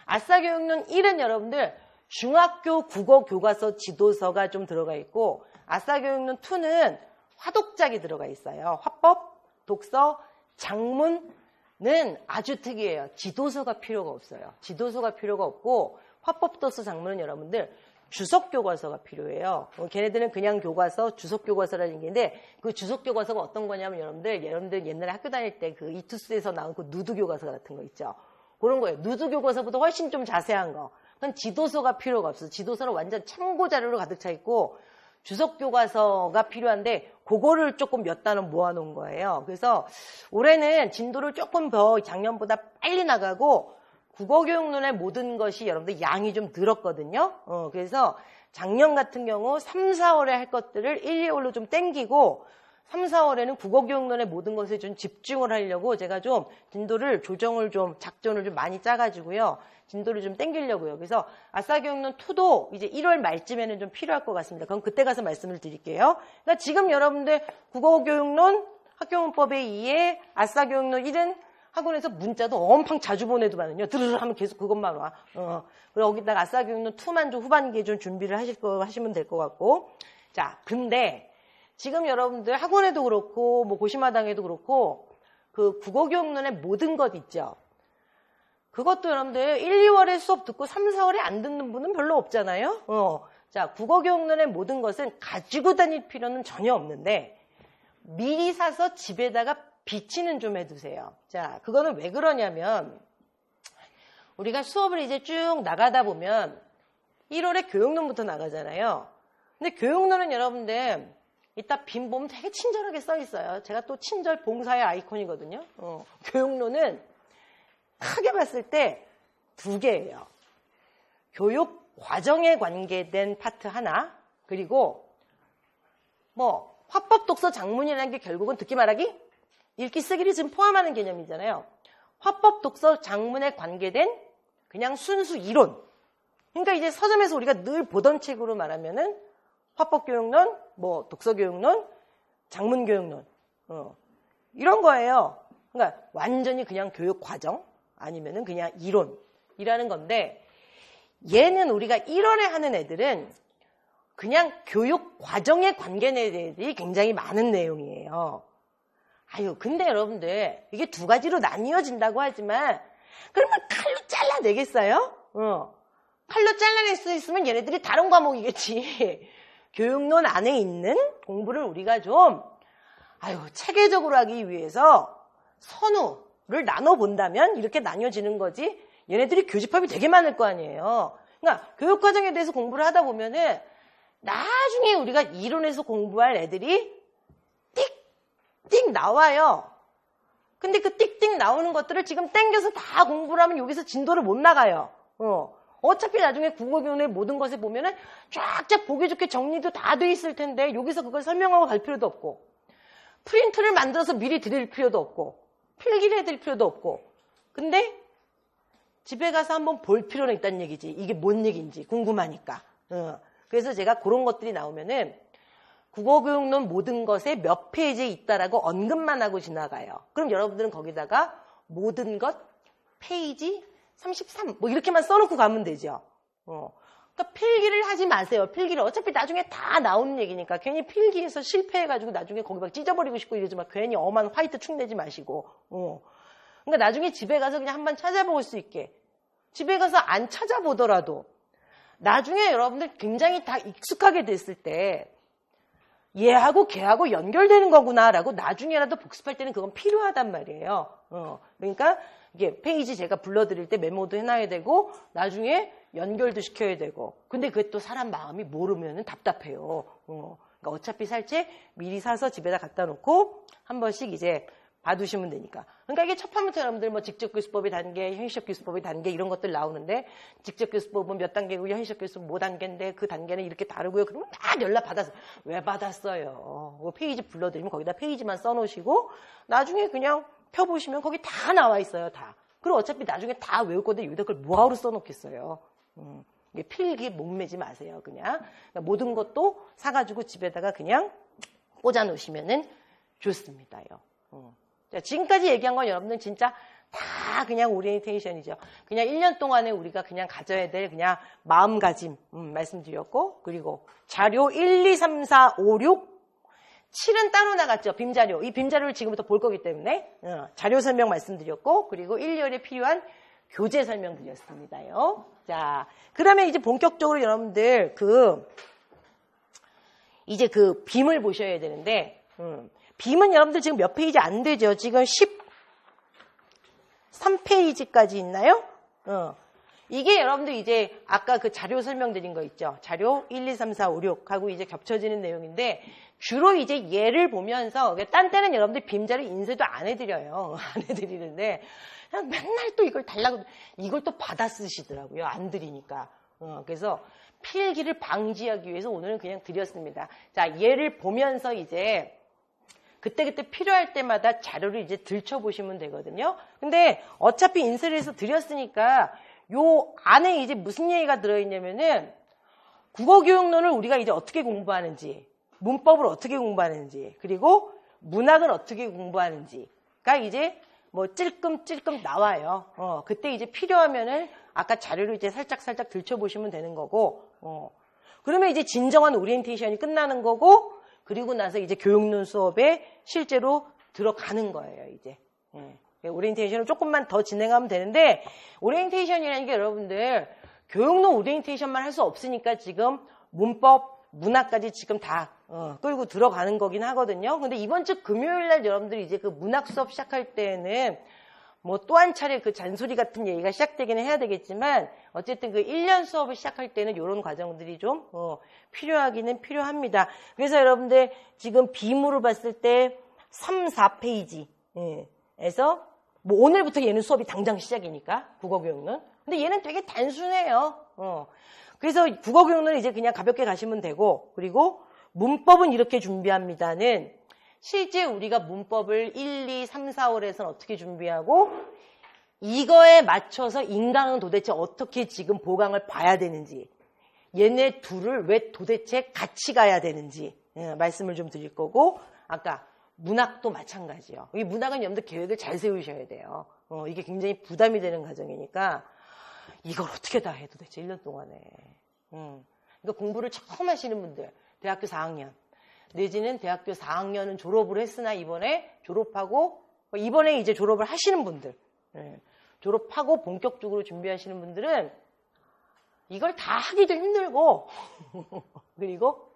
아싸교육론 1은 여러분들 중학교 국어교과서 지도서가 좀 들어가 있고 아싸교육론 2는 화독작이 들어가 있어요. 화법, 독서, 작문 는 아주 특이해요. 지도서가 필요가 없어요. 지도서가 필요가 없고 화법, 독서, 작문은 여러분들 주석 교과서가 필요해요. 걔네들은 그냥 교과서, 주석 교과서라는 게 있는데 그 주석 교과서가 어떤 거냐면 여러분들 옛날에 학교 다닐 때 그 이투스에서 나온 그 누드 교과서 같은 거 있죠. 그런 거예요. 누드 교과서보다 훨씬 좀 자세한 거. 그건 지도서가 필요가 없어요. 지도서는 완전 참고 자료로 가득 차 있고 주석 교과서가 필요한데 그거를 조금 몇 단원 모아놓은 거예요. 그래서 올해는 진도를 조금 더 작년보다 빨리 나가고 국어교육론의 모든 것이 여러분들 양이 좀 늘었거든요. 그래서 작년 같은 경우 3, 4월에 할 것들을 1, 2월로 좀 땡기고 3, 4월에는 국어교육론의 모든 것에 좀 집중을 하려고 제가 좀 진도를 조정을 좀 작전을 좀 많이 짜가지고요. 진도를 좀 땡기려고요. 그래서 아싸교육론 2도 이제 1월 말쯤에는 좀 필요할 것 같습니다. 그럼 그때 가서 말씀을 드릴게요. 그러니까 지금 여러분들 국어교육론 학교문법에 의해 아싸교육론 1은 학원에서 문자도 엄청 자주 보내더만요. 드르르 하면 계속 그것만 와. 그리고 거기다가 아싸교육론 2만 좀 후반기에 좀 준비를 하시면 될 것 같고. 자, 근데 지금 여러분들 학원에도 그렇고 뭐 고시마당에도 그렇고 그 국어교육론의 모든 것 있죠. 그것도 여러분들 1, 2월에 수업 듣고 3, 4월에 안 듣는 분은 별로 없잖아요. 자, 국어교육론의 모든 것은 가지고 다닐 필요는 전혀 없는데 미리 사서 집에다가 비치는 좀 해두세요. 자, 그거는 왜 그러냐면 우리가 수업을 이제 쭉 나가다 보면 1월에 교육론부터 나가잖아요. 근데 교육론은 여러분들 이따 빈 보면 되게 친절하게 써 있어요. 제가 또 친절 봉사의 아이콘이거든요. 교육론은 크게 봤을 때 2개예요. 교육 과정에 관계된 파트 하나, 그리고 뭐 화법 독서 장문이라는 게 결국은 듣기 말하기, 읽기 쓰기를 지금 포함하는 개념이잖아요. 화법 독서 장문에 관계된 그냥 순수 이론. 그러니까 이제 서점에서 우리가 늘 보던 책으로 말하면은 화법교육론, 뭐 독서교육론, 장문교육론 이런 거예요. 그러니까 완전히 그냥 교육 과정 아니면은 그냥 이론이라는 건데 얘는 우리가 1월에 하는 애들은 그냥 교육 과정에 관계된 애들이 굉장히 많은 내용이에요. 아유, 근데 여러분들 이게 2가지로 나뉘어진다고 하지만 그러면 칼로 잘라내겠어요? 칼로 잘라낼 수 있으면 얘네들이 다른 과목이겠지. 교육론 안에 있는 공부를 우리가 좀 체계적으로 하기 위해서 선우를 나눠본다면 이렇게 나뉘어지는 거지. 얘네들이 교집합이 되게 많을 거 아니에요. 그러니까 교육과정에 대해서 공부를 하다 보면은 나중에 우리가 이론에서 공부할 애들이 띡띡 나와요. 근데 그 띡띡 나오는 것들을 지금 땡겨서 다 공부를 하면 여기서 진도를 못 나가요. 어차피 나중에 국어교육의 모든 것을 보면은 쫙쫙 보기 좋게 정리도 다 돼 있을 텐데 여기서 그걸 설명하고 갈 필요도 없고 프린트를 만들어서 미리 드릴 필요도 없고 필기를 해드릴 필요도 없고 근데 집에 가서 한번 볼 필요는 있다는 얘기지. 이게 뭔 얘기인지 궁금하니까. 그래서 제가 그런 것들이 나오면은 국어교육론 모든 것에 몇 페이지에 있다라고 언급만 하고 지나가요. 그럼 여러분들은 거기다가 모든 것 페이지 33 뭐 이렇게만 써놓고 가면 되죠. 그러니까 필기를 하지 마세요. 필기를 어차피 나중에 다 나오는 얘기니까 괜히 필기에서 실패해가지고 나중에 거기 막 찢어버리고 싶고 이러지 마. 괜히 엄한 화이트 축 내지 마시고. 그러니까 나중에 집에 가서 그냥 한번 찾아볼 수 있게. 집에 가서 안 찾아보더라도 나중에 여러분들 굉장히 다 익숙하게 됐을 때 얘하고 걔하고 연결되는 거구나라고 나중에라도 복습할 때는 그건 필요하단 말이에요. 그러니까 이게 페이지 제가 불러드릴 때 메모도 해놔야 되고 나중에 연결도 시켜야 되고 근데 그게 또 사람 마음이 모르면 답답해요. 그러니까 어차피 살 책 미리 사서 집에다 갖다 놓고 한 번씩 이제 봐두시면 되니까. 그러니까 이게 첫 판부터 여러분들 뭐 직접교수법의 단계, 현실교수법의 단계 이런 것들 나오는데 직접교수법은 몇 단계고 현실교수법 뭐 단계인데 그 단계는 이렇게 다르고요. 그러면 다 연락 받았어. 왜 받았어요? 페이지 불러드리면 거기다 페이지만 써놓으시고 나중에 그냥 펴보시면 거기 다 나와 있어요. 다. 그리고 어차피 나중에 다 외울 건데 여기다 그걸 뭐하러 써놓겠어요. 필기 목매지 마세요. 그냥 그러니까 모든 것도 사가지고 집에다가 그냥 꽂아놓으시면은 좋습니다요. 자, 지금까지 얘기한 건 여러분들 진짜 다 그냥 오리엔테이션이죠. 그냥 1년 동안에 우리가 그냥 가져야 될 그냥 마음가짐 말씀드렸고 그리고 자료 1, 2, 3, 4, 5, 6, 7은 따로 나갔죠. 빔자료. 이 빔자료를 지금부터 볼 거기 때문에 자료 설명 말씀드렸고 그리고 1, 2월에 필요한 교재 설명드렸습니다요. 자, 그러면 이제 본격적으로 여러분들 이제 빔을 보셔야 되는데, 빔은 여러분들 지금 몇 페이지 안 되죠? 지금 13페이지까지 있나요? 이게 여러분들 이제 아까 그 자료 설명드린 거 있죠? 자료 1, 2, 3, 4, 5, 6하고 이제 겹쳐지는 내용인데, 주로 이제 얘를 보면서, 딴 때는 여러분들 빔자료 인쇄도 안 해드려요. 안 해드리는데, 그냥 맨날 또 이걸 달라고, 이걸 또 받아 쓰시더라고요. 안 드리니까. 그래서 필기를 방지하기 위해서 오늘은 그냥 드렸습니다. 자, 얘를 보면서 이제, 그때그때 필요할 때마다 자료를 이제 들춰보시면 되거든요. 근데 어차피 인쇄를 해서 드렸으니까, 요 안에 이제 무슨 얘기가 들어있냐면은, 국어교육론을 우리가 이제 어떻게 공부하는지, 문법을 어떻게 공부하는지, 그리고 문학을 어떻게 공부하는지가 이제 뭐 찔끔찔끔 나와요. 그때 이제 필요하면은 아까 자료를 이제 살짝 들춰보시면 되는 거고, 그러면 이제 진정한 오리엔테이션이 끝나는 거고, 그리고 나서 이제 교육론 수업에 실제로 들어가는 거예요, 이제. 오리엔테이션을 조금만 더 진행하면 되는데, 오리엔테이션이라는 게 여러분들, 교육론 오리엔테이션만 할 수 없으니까 지금 문법, 문학까지 지금 다 끌고 들어가는 거긴 하거든요. 근데 이번 주 금요일 날 여러분들이 이제 그 문학 수업 시작할 때는 뭐 또 한 차례 그 잔소리 같은 얘기가 시작되기는 해야 되겠지만 어쨌든 그 1년 수업을 시작할 때는 이런 과정들이 좀 필요하기는 필요합니다. 그래서 여러분들 지금 빔으로 봤을 때 3, 4페이지에서 뭐 오늘부터 얘는 수업이 당장 시작이니까 국어교육은. 근데 얘는 되게 단순해요. 그래서 국어교육은 이제 그냥 가볍게 가시면 되고, 그리고 문법은 이렇게 준비합니다는 실제 우리가 문법을 1, 2, 3, 4월에서는 어떻게 준비하고 이거에 맞춰서 인강은 도대체 어떻게 지금 보강을 봐야 되는지, 얘네 둘을 왜 도대체 같이 가야 되는지 말씀을 좀 드릴 거고, 아까 문학도 마찬가지요. 이 문학은 여러분들 계획을 잘 세우셔야 돼요. 이게 굉장히 부담이 되는 과정이니까 이걸 어떻게 다 해 도대체 1년 동안에. 그러니까 공부를 처음 하시는 분들, 대학교 4학년 내지는 대학교 4학년은 졸업을 했으나 이번에 졸업하고 이번에 이제 졸업을 하시는 분들, 졸업하고 본격적으로 준비하시는 분들은 이걸 다 하기도 힘들고 그리고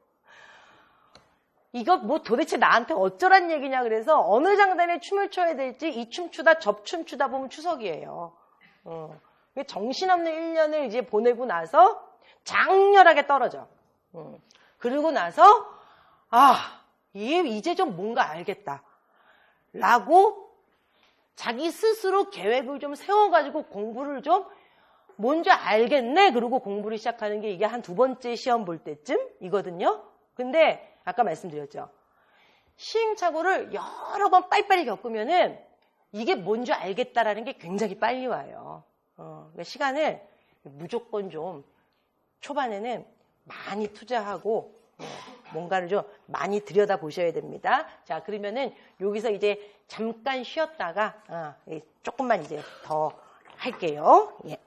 이거 뭐 도대체 나한테 어쩌란 얘기냐, 그래서 어느 장단에 춤을 춰야 될지 이 춤 추다 저 춤 추다 보면 추석이에요. 정신없는 1년을 이제 보내고 나서 장렬하게 떨어져. 그러고 나서 이제 좀 뭔가 알겠다 라고 자기 스스로 계획을 좀 세워가지고 공부를 좀 뭔지 알겠네 그러고 공부를 시작하는 게 이게 한 두 번째 시험 볼 때쯤이거든요. 근데 아까 말씀드렸죠. 시행착오를 여러 번 빨리빨리 겪으면은 이게 뭔지 알겠다라는 게 굉장히 빨리 와요. 그러니까 시간을 무조건 좀 초반에는 많이 투자하고 뭔가를 좀 많이 들여다보셔야 됩니다. 자, 그러면은 여기서 이제 잠깐 쉬었다가 조금만 이제 더 할게요. 예.